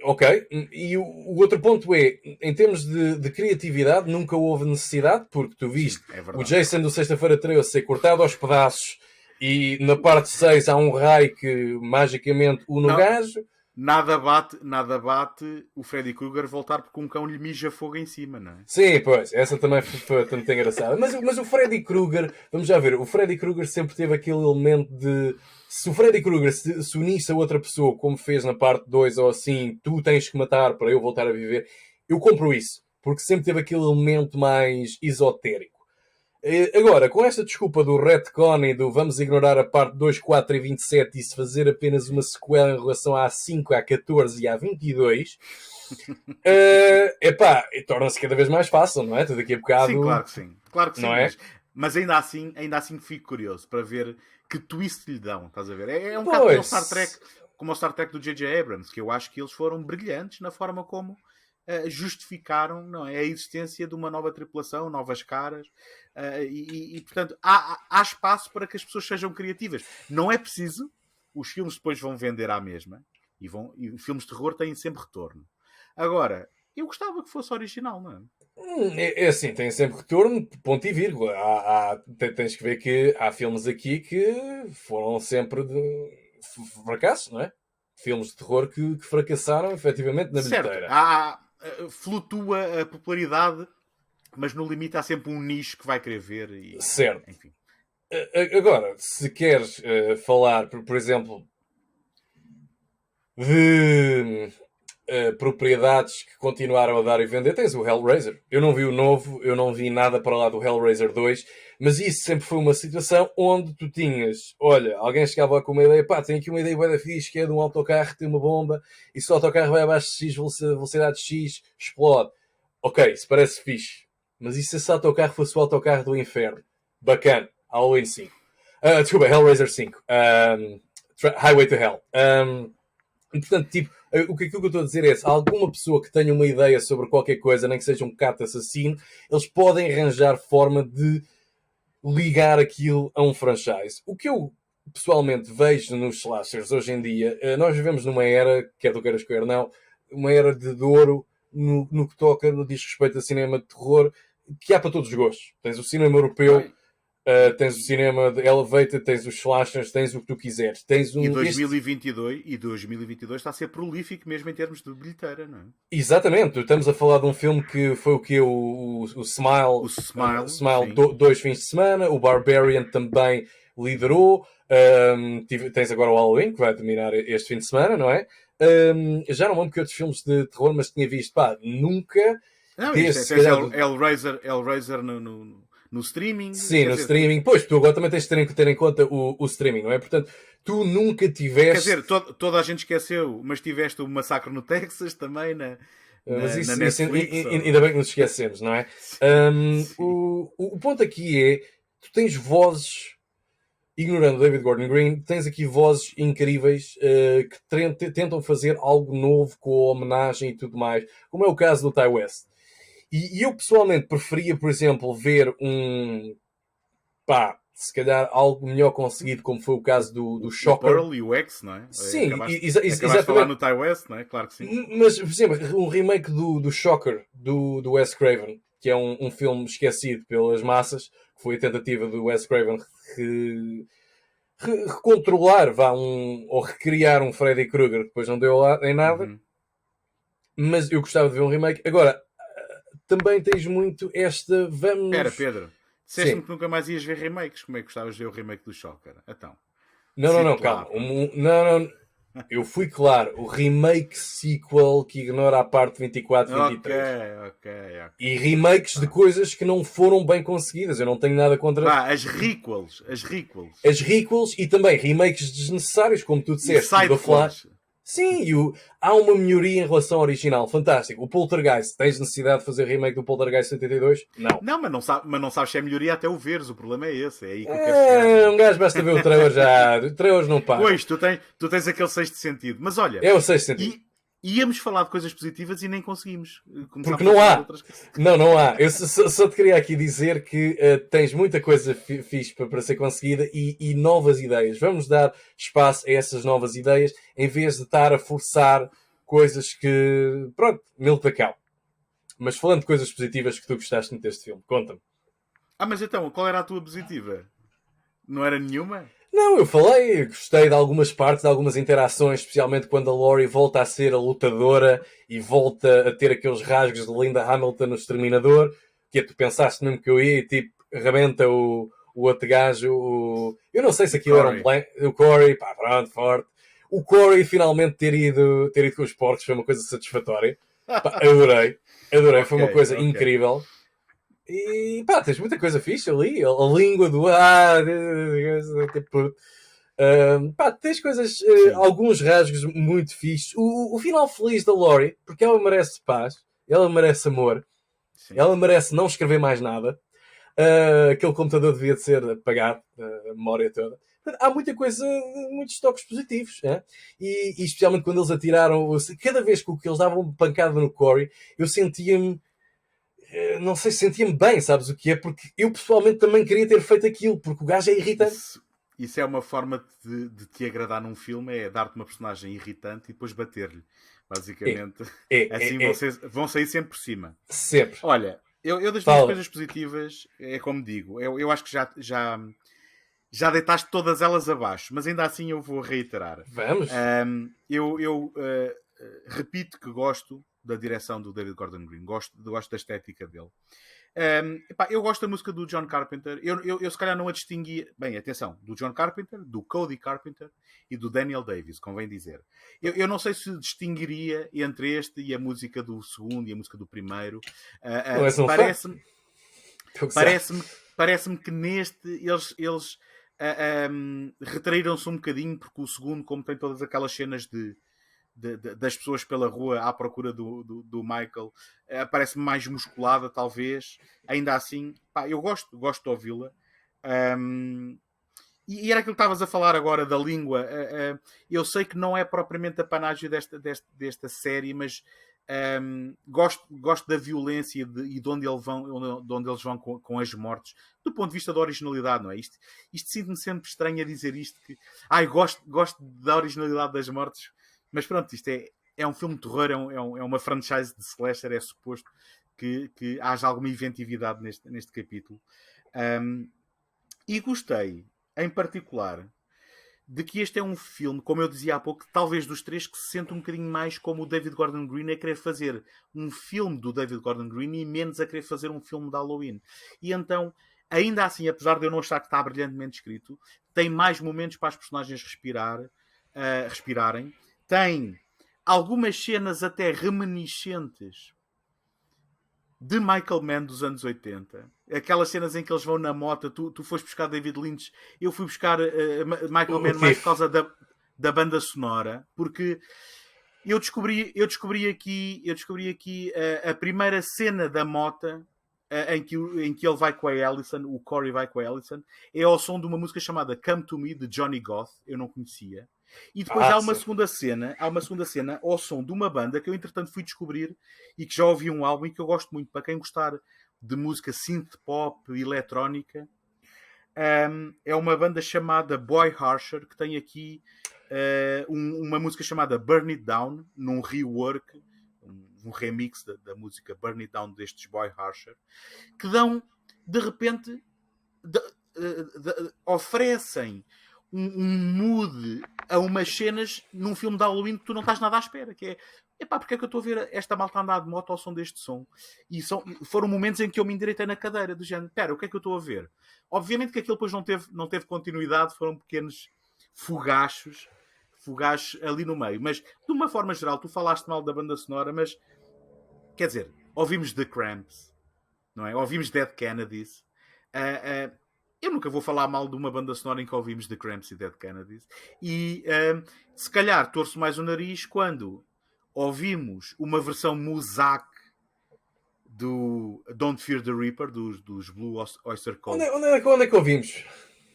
ok. E o outro ponto é, em termos de criatividade, nunca houve necessidade, porque tu viste o Jason do Sexta-feira 13 ser cortado aos pedaços e na parte 6 há um raio que magicamente une o gajo. Nada bate o Freddy Krueger voltar porque um cão lhe mija fogo em cima, não é? Sim, pois, essa também foi muito engraçada. Mas o Freddy Krueger, vamos já ver, o Freddy Krueger sempre teve aquele elemento de... Se o Freddy Krueger se unisse a outra pessoa, como fez na parte 2 ou assim, tu tens que matar para eu voltar a viver, eu compro isso. Porque sempre teve aquele elemento mais esotérico. Agora, com esta desculpa do retcon e do vamos ignorar a parte 2, 4 e 27 e se fazer apenas uma sequela em relação à 5, à 14 e à 22, torna-se cada vez mais fácil, não é? Tudo daqui a bocado... Sim, claro que sim. Não é? Mas ainda assim fico curioso para ver que twist lhe dão, estás a ver? É um bocado como o Star Trek do J.J. Abrams, que eu acho que eles foram brilhantes na forma como justificaram, não é, a existência de uma nova tripulação, novas caras, e portanto há espaço para que as pessoas sejam criativas. Não é preciso, os filmes depois vão vender à mesma, e filmes de terror têm sempre retorno. Agora, eu gostava que fosse original, não é? É assim, tem sempre retorno, ponto e vírgula. Tens que ver que há filmes aqui que foram sempre de fracassos, não é? Filmes de terror que fracassaram efetivamente na bilheteira. Flutua a popularidade, mas no limite há sempre um nicho que vai querer ver. Certo. Enfim. Agora, se queres falar, por exemplo, de propriedades que continuaram a dar e vender, tens o Hellraiser. Eu não vi o novo, eu não vi nada para lá do Hellraiser 2, mas isso sempre foi uma situação onde tu tinhas, olha, alguém chegava lá com uma ideia, tem aqui uma ideia bué da fixe, que é de um autocarro que tem uma bomba, e se o autocarro vai abaixo de X velocidade de X, explode. Ok, isso parece fixe. Mas e se esse autocarro fosse o autocarro do inferno? Bacana. Halloween 5. Desculpa, Hellraiser 5. Highway to Hell. E, portanto, tipo, o que eu estou a dizer é, se alguma pessoa que tenha uma ideia sobre qualquer coisa, nem que seja um gato assassino, eles podem arranjar forma de ligar aquilo a um franchise. O que eu pessoalmente vejo nos slashers hoje em dia, nós vivemos numa era, quer do queiras quer não, uma era de ouro no que toca, no diz respeito a cinema de terror, que há para todos os gostos. Tens o cinema europeu, tens o cinema de Elevated, tens os slashers, tens o que tu quiseres. Tens e 2022 está a ser prolífico mesmo em termos de bilheteira, não é? Exatamente. Estamos a falar de um filme que foi o que o Smile, Smile 2 fins de semana. O Barbarian também liderou. Tens agora o Halloween, que vai terminar este fim de semana, não é? Já não lembro que outros filmes de terror, mas tinha visto, nunca... Não, Hellraiser no streaming. Sim, no streaming. Pois, tu agora também tens de ter em conta o streaming, não é? Portanto, tu nunca tiveste... Quer dizer, toda a gente esqueceu, mas tiveste o massacre no Texas também, Mas na isso Netflix, ainda bem que nos esquecemos, não é? O ponto aqui é, tu tens vozes, ignorando David Gordon Green, tens aqui vozes incríveis que tentam fazer algo novo com a homenagem e tudo mais, como é o caso do Ty West. E eu pessoalmente preferia, por exemplo, ver se calhar algo melhor conseguido, como foi o caso do o Shocker. Pearl e o X, não é? Sim, Acabaste exatamente. de falar no Ty West, não é? Claro que sim. Mas, por exemplo, um remake do Shocker, do Wes Craven, que é um filme esquecido pelas massas, que foi a tentativa do Wes Craven recontrolar, ou recriar um Freddy Krueger, que depois não deu lá em nada. Uhum. Mas eu gostava de ver um remake. Agora, também tens muito esta... Espera, Pedro. Disseste-me Sim. que nunca mais ias ver remakes. Como é que gostavas de ver o remake do Shocker? Então. Não, Cito lá, calma. pronto. Não. Eu fui claro. O remake sequel que ignora a parte 24 e 23. Ok. E remakes de coisas que não foram bem conseguidas. Eu não tenho nada contra... Vá, as requels. As requels e também remakes desnecessários, como tu O disseste. side quels. Sim, há uma melhoria em relação ao original. Fantástico. O Poltergeist. Tens necessidade de fazer remake do Poltergeist 72? Não. Não, mas não sabes se é melhoria até o veres. O problema é esse. É aí que eu quero chegar. Um gajo basta ver o trailer já. O trailer não para. Pois, tu tens aquele sexto sentido. Mas olha, É o sexto sentido. íamos falar de coisas positivas e nem conseguimos. Começámos Porque não a falar há. de outras coisas. Não há. Eu só te queria aqui dizer que tens muita coisa fixe para ser conseguida e novas ideias. Vamos dar espaço a essas novas ideias em vez de estar a forçar coisas que... Pronto, milk da cow. Mas falando de coisas positivas que tu gostaste muito deste filme, conta-me. Mas então, qual era a tua positiva? Não era nenhuma? Não, eu gostei de algumas partes, de algumas interações, especialmente quando a Laurie volta a ser a lutadora e volta a ter aqueles rasgos de Linda Hamilton no Exterminador, que é, tu pensaste mesmo que eu ia e tipo, arrebenta o outro gajo, eu não sei se aquilo era um plan, o Corey, pronto, forte. O Corey finalmente ter ido com os porcos foi uma coisa satisfatória. Adorei, foi uma coisa incrível. E tens muita coisa fixe ali. A língua do tipo, tens coisas, alguns rasgos muito fixes. O final feliz da Laurie, porque ela merece paz, ela merece amor, Sim. ela merece não escrever mais nada. Aquele computador devia de ser apagado, a memória toda. Há muita coisa, muitos toques positivos, e especialmente quando eles atiraram, cada vez que eles davam pancada no Corey, eu sentia-me, não sei se sentia-me bem, sabes o que é? Porque eu pessoalmente também queria ter feito aquilo, porque o gajo é irritante. Isso é uma forma de te agradar num filme, é dar-te uma personagem irritante e depois bater-lhe. Basicamente, assim vão sair sempre por cima. Sempre. Olha, eu das minhas coisas positivas, é como digo, eu acho que já deitaste todas elas abaixo, mas ainda assim eu vou reiterar. Vamos. Eu repito que gosto da direção do David Gordon Green, gosto da estética dele. Eu gosto da música do John Carpenter. Eu se calhar não a distingui. Bem, atenção, do John Carpenter, do Cody Carpenter e do Daniel Davis, convém dizer. Eu não sei se distinguiria entre este e a música do segundo e a música do primeiro. Parece-me que neste eles retraíram-se um bocadinho, porque o segundo, como tem todas aquelas cenas das pessoas pela rua à procura do Michael, parece-me mais musculada, talvez. Ainda assim, eu gosto de ouvi-la. E era aquilo que estavas a falar agora da língua. Eu sei que não é propriamente a panágio desta série, mas gosto da violência e de onde eles vão com as mortes, do ponto de vista da originalidade, não é? Isto sinto-me sempre estranho a dizer isto, que gosto da originalidade das mortes. Mas pronto, isto é um filme de terror, é uma franchise de slasher, é suposto que haja alguma inventividade neste capítulo. E gostei, em particular, de que este é um filme, como eu dizia há pouco, talvez dos três, que se sente um bocadinho mais como o David Gordon Green a querer fazer um filme do David Gordon Green e menos a querer fazer um filme de Halloween. E então, ainda assim, apesar de eu não achar que está brilhantemente escrito, tem mais momentos para as personagens respirarem. Tem algumas cenas até reminiscentes de Michael Mann dos anos 80. Aquelas cenas em que eles vão na moto. Tu foste buscar David Lynch. Eu fui buscar Michael Mann mais por causa da banda sonora. Porque eu descobri aqui a primeira cena da mota em que ele vai com a Allison, o Corey vai com a Allison, é ao som de uma música chamada Come to Me, de Johnny Goth, eu não conhecia. E depois há uma sim. segunda cena ao som de uma banda que eu entretanto fui descobrir e que já ouvi um álbum e que eu gosto muito. Para quem gostar de música synth pop, eletrónica, é uma banda chamada Boy Harsher, que tem aqui uma música chamada Burn It Down, num rework, um remix da música Burn It Down destes Boy Harsher, que dão, de repente, oferecem um mood a umas cenas num filme de Halloween que tu não estás nada à espera, que é, epá, porque é que eu estou a ver esta malta andar de moto ao som deste som? E foram momentos em que eu me endireitei na cadeira, do género, espera, o que é que eu estou a ver? Obviamente que aquilo depois não teve continuidade, foram pequenos fogachos ali no meio, mas de uma forma geral, tu falaste mal da banda sonora, mas quer dizer, ouvimos The Cramps, não é? Ouvimos Dead Kennedys. Eu nunca vou falar mal de uma banda sonora em que ouvimos The Cramps e Dead Kennedys. E se calhar torço mais o nariz quando ouvimos uma versão Muzak do Don't Fear the Reaper, dos Blue Oyster Cult. Onde é que ouvimos?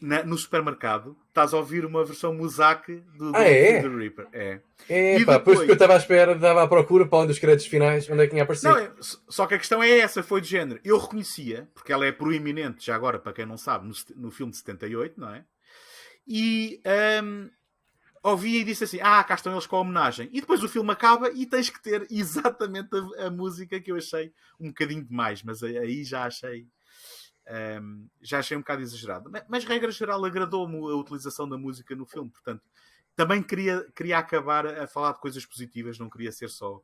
No supermercado, estás a ouvir uma versão Muzak do Don't é? Fear the Reaper. É. E depois que eu estava à espera, estava à procura para onde os créditos finais, onde é que tinha aparecido. Não, só que a questão é essa, foi de género. Eu reconhecia, porque ela é proeminente, já agora, para quem não sabe, no filme de 78, não é? E ouvi e disse assim, cá estão eles com a homenagem. E depois o filme acaba e tens que ter exatamente a música que eu achei um bocadinho demais, mas aí já achei um bocado exagerado. Mas regra geral, agradou-me a utilização da música no filme, portanto, também queria acabar a falar de coisas positivas, não queria ser só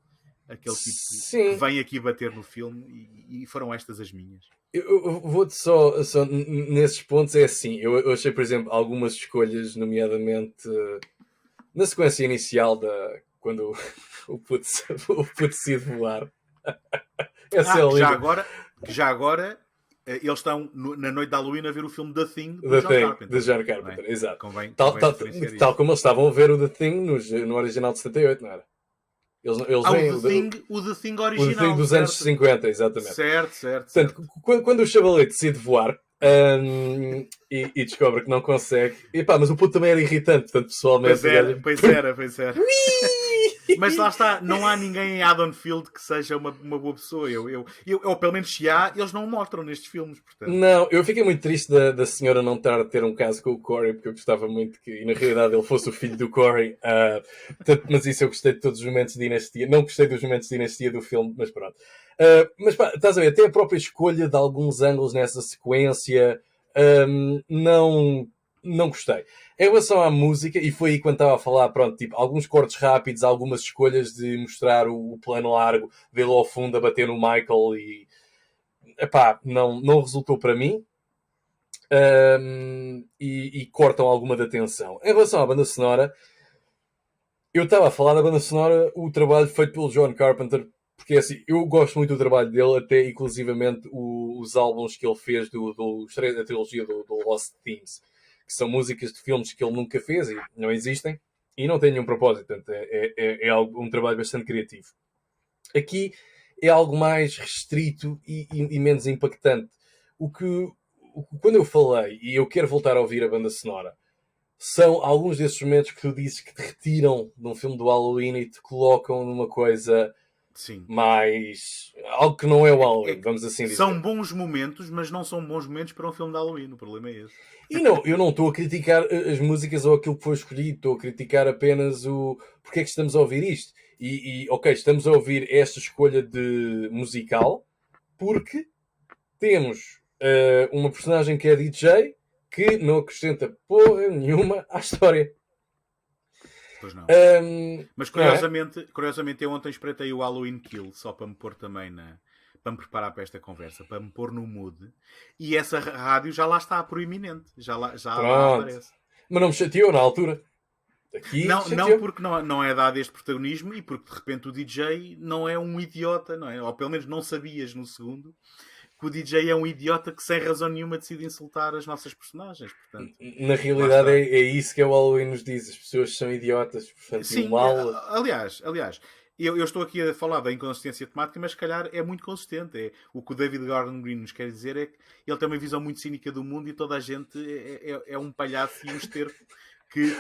aquele tipo que vem aqui bater no filme, e foram estas as minhas. Eu vou-te só nesses pontos, é assim, eu achei, por exemplo, algumas escolhas, nomeadamente na sequência inicial quando o puto decide voar. Já agora eles estão na noite de Halloween a ver o filme The Thing de John Carpenter, exato. Convém tal como eles estavam a ver o The Thing no original de 78, não era? Eles veem o The Thing original. O The Thing dos anos 50, exatamente. Certo. Portanto, quando o chavalete decide voar e descobre que não consegue, mas o puto também era irritante, portanto, pessoalmente. Pois era. Mas lá está, não há ninguém em Haddonfield que seja uma boa pessoa. Ou pelo menos se há, eles não o mostram nestes filmes. Portanto. Não, eu fiquei muito triste da senhora não estar a ter um caso com o Corey, porque eu gostava muito que, e na realidade, ele fosse o filho do Corey. Mas isso eu gostei de todos os momentos de dinastia. Não gostei dos momentos de dinastia do filme, mas pronto. Mas pá, estás a ver, até a própria escolha de alguns ângulos nessa sequência, não gostei. Em relação à música, e foi aí quando estava a falar, pronto, tipo, alguns cortes rápidos, algumas escolhas de mostrar o plano largo dele ao fundo a bater no Michael e não resultou para mim. E cortam alguma da atenção. Em relação à banda sonora, eu estava a falar da banda sonora, o trabalho feito pelo John Carpenter, porque assim, eu gosto muito do trabalho dele, até inclusivamente os álbuns que ele fez da trilogia do Lost Themes, que são músicas de filmes que ele nunca fez e não existem e não têm nenhum propósito. Portanto, é um trabalho bastante criativo. Aqui é algo mais restrito e menos impactante. Quando eu falei, e eu quero voltar a ouvir a banda sonora, são alguns desses momentos que tu dizes que te retiram de um filme do Halloween e te colocam numa coisa... Sim. Mas algo que não é o Halloween, vamos assim dizer. São bons momentos, mas não são bons momentos para um filme de Halloween. O problema é esse. E não, eu não estou a criticar as músicas ou aquilo que foi escolhido, estou a criticar apenas porque é que estamos a ouvir isto. Ok, estamos a ouvir esta escolha de musical porque temos uma personagem que é DJ que não acrescenta porra nenhuma à história. Pois não. Mas curiosamente eu ontem espreitei o Halloween Kill só para me pôr também para me preparar para esta conversa, para me pôr no mood, e essa rádio já lá está proeminente, já lá aparece. Mas não me chateou na altura. Não porque não é dado este protagonismo e porque de repente o DJ não é um idiota, não é? Ou pelo menos não sabias no segundo que o DJ é um idiota que sem razão nenhuma decide insultar as nossas personagens. Portanto, Na realidade é isso que o Halloween nos diz. As pessoas são idiotas, portanto, sim, o mal... aliás, eu estou aqui a falar da inconsistência temática, mas se calhar é muito consistente. O que o David Gordon Green nos quer dizer é que ele tem uma visão muito cínica do mundo e toda a gente é um palhaço e um esterco que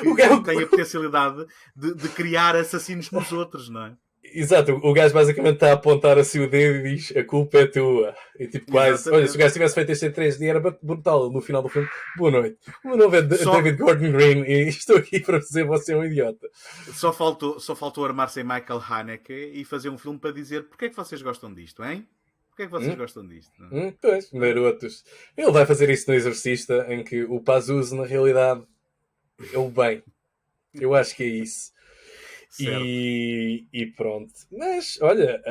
tem a potencialidade de criar assassinos nos outros, não é? Exato, o gajo basicamente está a apontar assim o dedo e diz: a culpa é tua. E tipo, quase, Exatamente. olha, se o gajo tivesse feito este em 3D era brutal. No final do filme, boa noite. O meu nome é David Gordon Green e estou aqui para dizer você é um idiota. Só faltou armar-se em Michael Haneke e fazer um filme para dizer porque é que vocês gostam disto, hein? Porque é que vocês gostam disto? Pois, garotos. Ele vai fazer isso no Exorcista, em que o Pazuzu, na realidade, é o bem. Eu acho que é isso. E pronto. Mas, olha,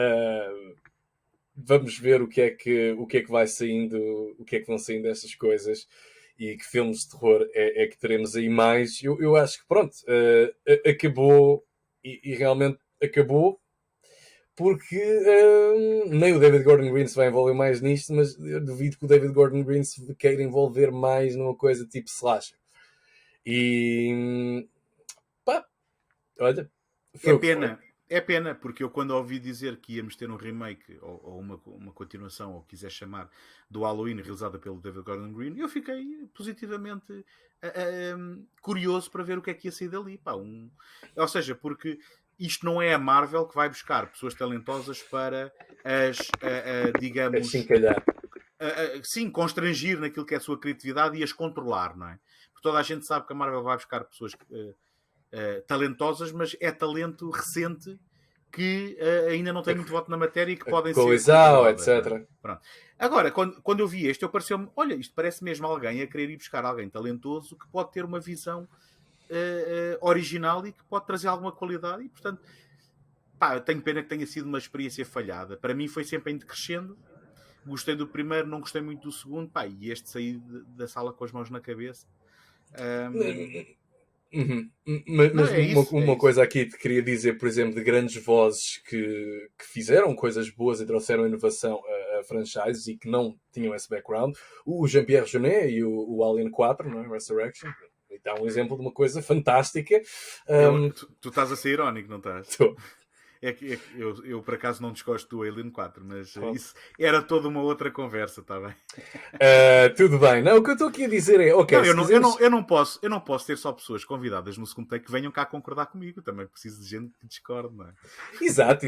vamos ver o que é que vai saindo, o que é que vão saindo destas coisas e que filmes de terror é que teremos aí mais. Eu acho que, pronto, acabou e realmente acabou porque nem o David Gordon Green se vai envolver mais nisto, mas eu duvido que o David Gordon Green se queira envolver mais numa coisa tipo slasher. E pá, olha, é pena, porque eu quando ouvi dizer que íamos ter um remake ou uma continuação, ou quiser chamar, do Halloween realizada pelo David Gordon Green, eu fiquei positivamente curioso para ver o que é que ia sair dali. Pá, ou seja, porque isto não é a Marvel que vai buscar pessoas talentosas para digamos... Achincalhar. Sim, constrangir naquilo que é a sua criatividade e as controlar, não é? Porque toda a gente sabe que a Marvel vai buscar pessoas talentosas, mas é talento recente que ainda não tem muito voto na matéria e que podem ser... etc. Pronto. Agora, quando eu vi este, eu pareceu-me, olha, isto parece mesmo alguém a querer ir buscar alguém talentoso que pode ter uma visão original e que pode trazer alguma qualidade e, portanto, pá, eu tenho pena que tenha sido uma experiência falhada. Para mim foi sempre em decrescendo. Gostei do primeiro, não gostei muito do segundo, pá, e este saí da sala com as mãos na cabeça. Mas uma coisa aqui que queria dizer, por exemplo, de grandes vozes que fizeram coisas boas e trouxeram inovação a franchises e que não tinham esse background, o Jean-Pierre Jeunet e o Alien 4, não é? Resurrection, dá um exemplo de uma coisa fantástica. Tu estás a ser irónico, não estás? Estou. Eu por acaso não desgosto do Alien 4, mas isso era toda uma outra conversa, está bem? Tudo bem. Não, o que eu estou aqui a dizer é... Okay, eu não posso ter só pessoas convidadas no segundo take que venham cá concordar comigo. Também preciso de gente que discorde, não é? Exato.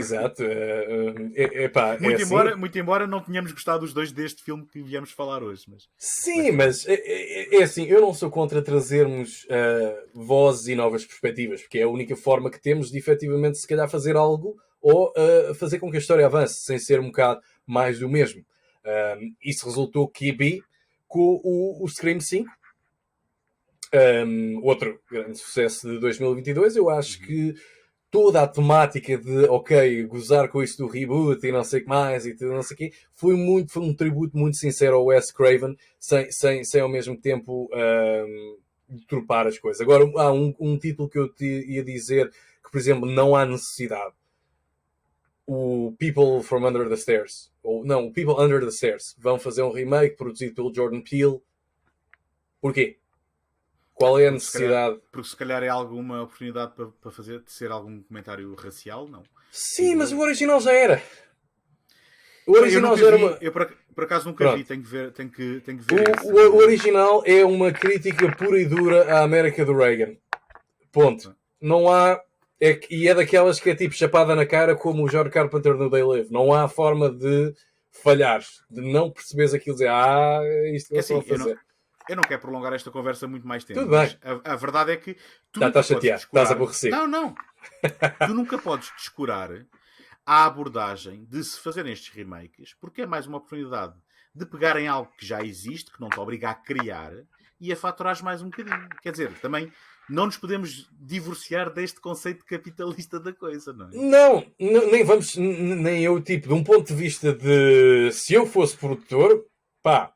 Muito embora não tenhamos gostado os dois deste filme que viemos falar hoje. Sim, mas é assim, eu não sou contra trazermos vozes e novas perspectivas, porque é a única forma que temos de efetivamente se calhar fazer algo ou fazer com que a história avance, sem ser um bocado mais do mesmo. Isso resultou QB com o Scream 5, outro grande sucesso de 2022. Eu acho que toda a temática de, gozar com isso do reboot e não sei o que mais e tudo, não sei o quê, foi um tributo muito sincero ao Wes Craven, sem ao mesmo tempo deturpar as coisas. Agora, há um título que eu te ia dizer que, por exemplo, não há necessidade. O People from Under the Stairs, o People Under the Stairs, vão fazer um remake produzido pelo Jordan Peele. Porquê? Qual é a necessidade? Porque se calhar é alguma oportunidade para fazer, de ser algum comentário racial, não? Sim, mas o original já era. O original já era uma... Eu por acaso nunca vi, tenho que ver o original é uma crítica pura e dura à América do Reagan. Ponto. Não há... E é daquelas que é tipo chapada na cara como o George Carpenter no They Live. Não há forma de falhar, de não perceberes aquilo e dizer isto que eu estou a fazer. Eu não quero prolongar esta conversa muito mais tempo. Tudo bem. A verdade é que tu estás chateado, estás aborrecido. Não. Tu nunca podes descurar a abordagem de se fazerem estes remakes, porque é mais uma oportunidade de pegarem algo que já existe, que não te obriga a criar, e a faturares mais um bocadinho. Quer dizer, também não nos podemos divorciar deste conceito capitalista da coisa, não é? Não, nem vamos, nem eu, tipo, de um ponto de vista de se eu fosse produtor, pá,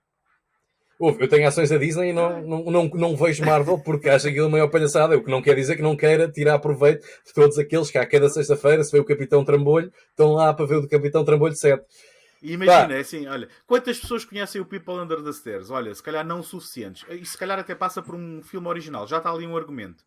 eu tenho ações da Disney e não vejo Marvel porque acho aquilo a maior palhaçada, o que não quer dizer que não queira tirar proveito de todos aqueles que à cada sexta-feira, se vê o Capitão Trambolho, estão lá para ver o do Capitão Trambolho 7. E imagina, é assim, olha, quantas pessoas conhecem o People Under the Stairs? Olha, se calhar não suficientes. E se calhar até passa por um filme original. Já está ali um argumento.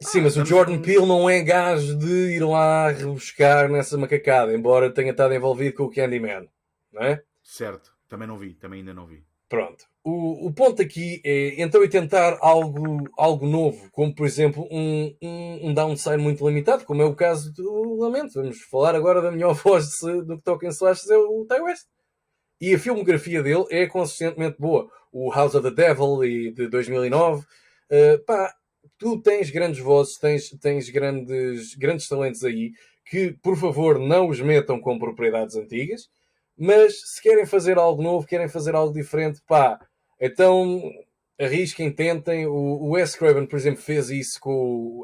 Sim, mas o Vamos Jordan ver um- Peele não é gajo de ir lá rebuscar nessa macacada, embora tenha estado envolvido com o Candyman, não é? Certo, também não vi, também ainda não vi. Pronto. O ponto aqui é então é tentar algo novo, como por exemplo um downside muito limitado, como é o caso do Lamento. Vamos falar agora da melhor voz do que toca em slashes, é o Ty West. E a filmografia dele é consistentemente boa. O House of the Devil de 2009. Pá, tu tens grandes vozes, tens grandes talentos aí, que por favor não os metam com propriedades antigas, mas se querem fazer algo novo, querem fazer algo diferente, pá, então arrisquem, tentem. O Wes Craven, por exemplo, fez isso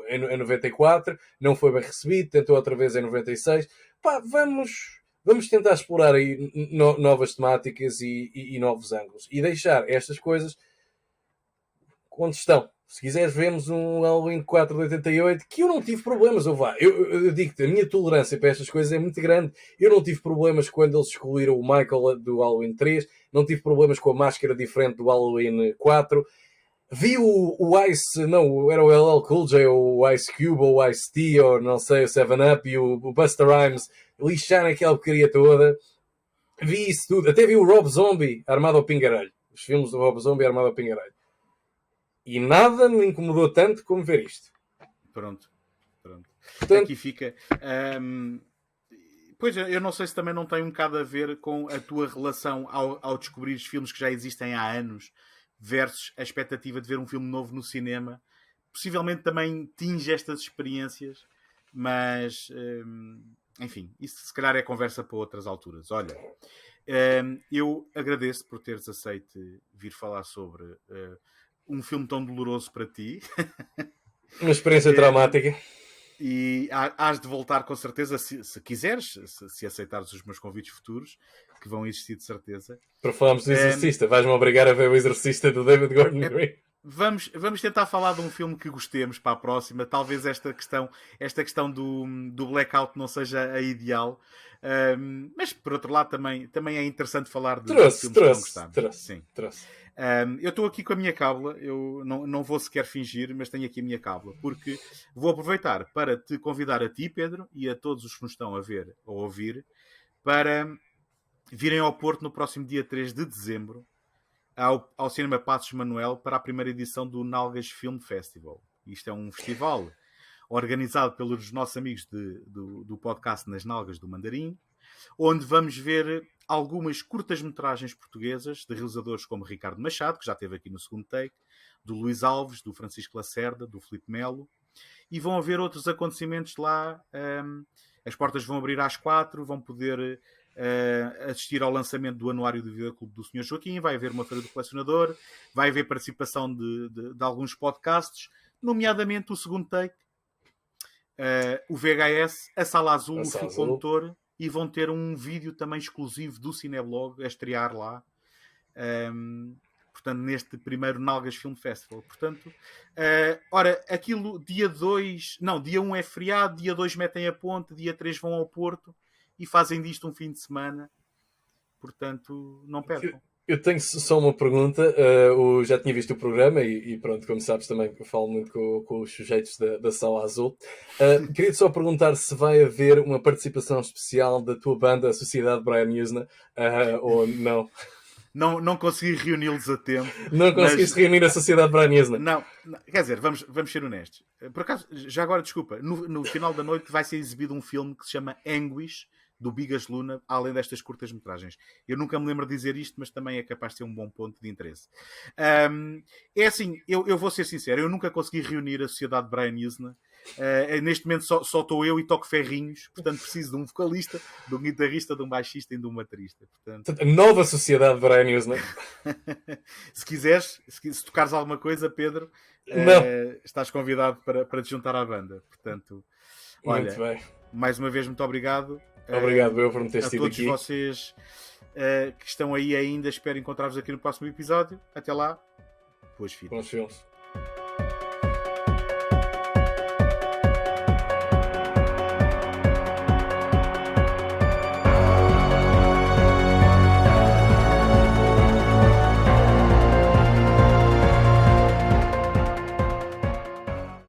em 94, não foi bem recebido, tentou outra vez em 96. Pá, vamos tentar explorar aí novas temáticas e novos ângulos e deixar estas coisas onde estão. Se quiseres, vemos um Halloween 4 de 88, que eu não tive problemas. Eu digo-te, a minha tolerância para estas coisas é muito grande. Eu não tive problemas quando eles excluíram o Michael do Halloween 3, não tive problemas com a máscara diferente do Halloween 4. Vi o Ice, não, era o LL Cool J, ou o Ice Cube, ou o Ice T, ou não sei, o 7-Up, e o Busta Rhymes lixar aquela porcaria toda. Vi isso tudo. Até vi o Rob Zombie armado ao pingarelho. Os filmes do Rob Zombie armado ao pingarelho. E nada me incomodou tanto como ver isto. Pronto. Portanto, Aqui fica. Pois, eu não sei se também não tem um bocado a ver com a tua relação ao descobrir os filmes que já existem há anos versus a expectativa de ver um filme novo no cinema. Possivelmente também tinge estas experiências, mas enfim, isso se calhar é conversa para outras alturas. Olha, eu agradeço por teres aceito vir falar sobre um filme tão doloroso para ti. uma experiência traumática. E hás de voltar com certeza, se quiseres, se aceitares os meus convites futuros, que vão existir de certeza. Para falarmos do Exorcista, vais-me obrigar a ver o Exorcista do David Gordon Green. Vamos tentar falar de um filme que gostemos para a próxima. Talvez esta questão do blackout não seja a ideal. Mas por outro lado também é interessante falar de filmes que não gostamos. Sim. Eu estou aqui com a minha cábula. Eu não vou sequer fingir, mas tenho aqui a minha cábula, porque vou aproveitar para te convidar a ti, Pedro, e a todos os que nos estão a ver ou a ouvir, para virem ao Porto no próximo dia 3 de dezembro ao Cinema Passos Manuel para a primeira edição do Nalgas Film Festival. Isto é um festival organizado pelos nossos amigos do podcast Nas Nalgas do Mandarim, onde vamos ver algumas curtas-metragens portuguesas de realizadores como Ricardo Machado, que já esteve aqui no segundo take, do Luís Alves, do Francisco Lacerda, do Filipe Melo, e vão haver outros acontecimentos lá. As portas vão abrir às 4, vão poder assistir ao lançamento do anuário do Videoclube do Sr. Joaquim, vai haver uma feira do colecionador, vai haver participação de alguns podcasts, nomeadamente o segundo take, o VHS, a Sala Azul, o fio condutor, e vão ter um vídeo também exclusivo do Cineblog a estrear lá. Portanto, neste primeiro Nalgas Film Festival. Portanto, ora, aquilo dia 1 é feriado, dia 2 metem a ponte, dia 3 vão ao Porto e fazem disto um fim de semana. Portanto, não percam. Eu tenho só uma pergunta. Já tinha visto o programa e pronto, como sabes também eu falo muito com os sujeitos da Sala Azul. Queria-te só perguntar se vai haver uma participação especial da tua banda, a Sociedade Brian Usna, ou não. Não consegui reuni-los a tempo. Não conseguiste reunir a Sociedade Brian Usna? Não, quer dizer, vamos ser honestos. Por acaso, já agora, desculpa, no final da noite vai ser exibido um filme que se chama Anguish, do Bigas Luna, além destas curtas-metragens. Eu nunca me lembro de dizer isto, mas também é capaz de ser um bom ponto de interesse. É assim, eu vou ser sincero, eu nunca consegui reunir a Sociedade Brian Usna. Neste momento só estou eu e toco ferrinhos, portanto preciso de um vocalista, de um guitarrista, de um baixista e de um baterista. Portanto, a nova Sociedade Brian Usna. Se quiseres, se tocares alguma coisa, Pedro, estás convidado para te juntar à banda. Portanto, olha, muito bem. Mais uma vez, muito obrigado. Obrigado eu por me teres tido aqui. A todos vocês que estão aí ainda, espero encontrar-vos aqui no próximo episódio. Até lá, boas filhas. Bons filmes.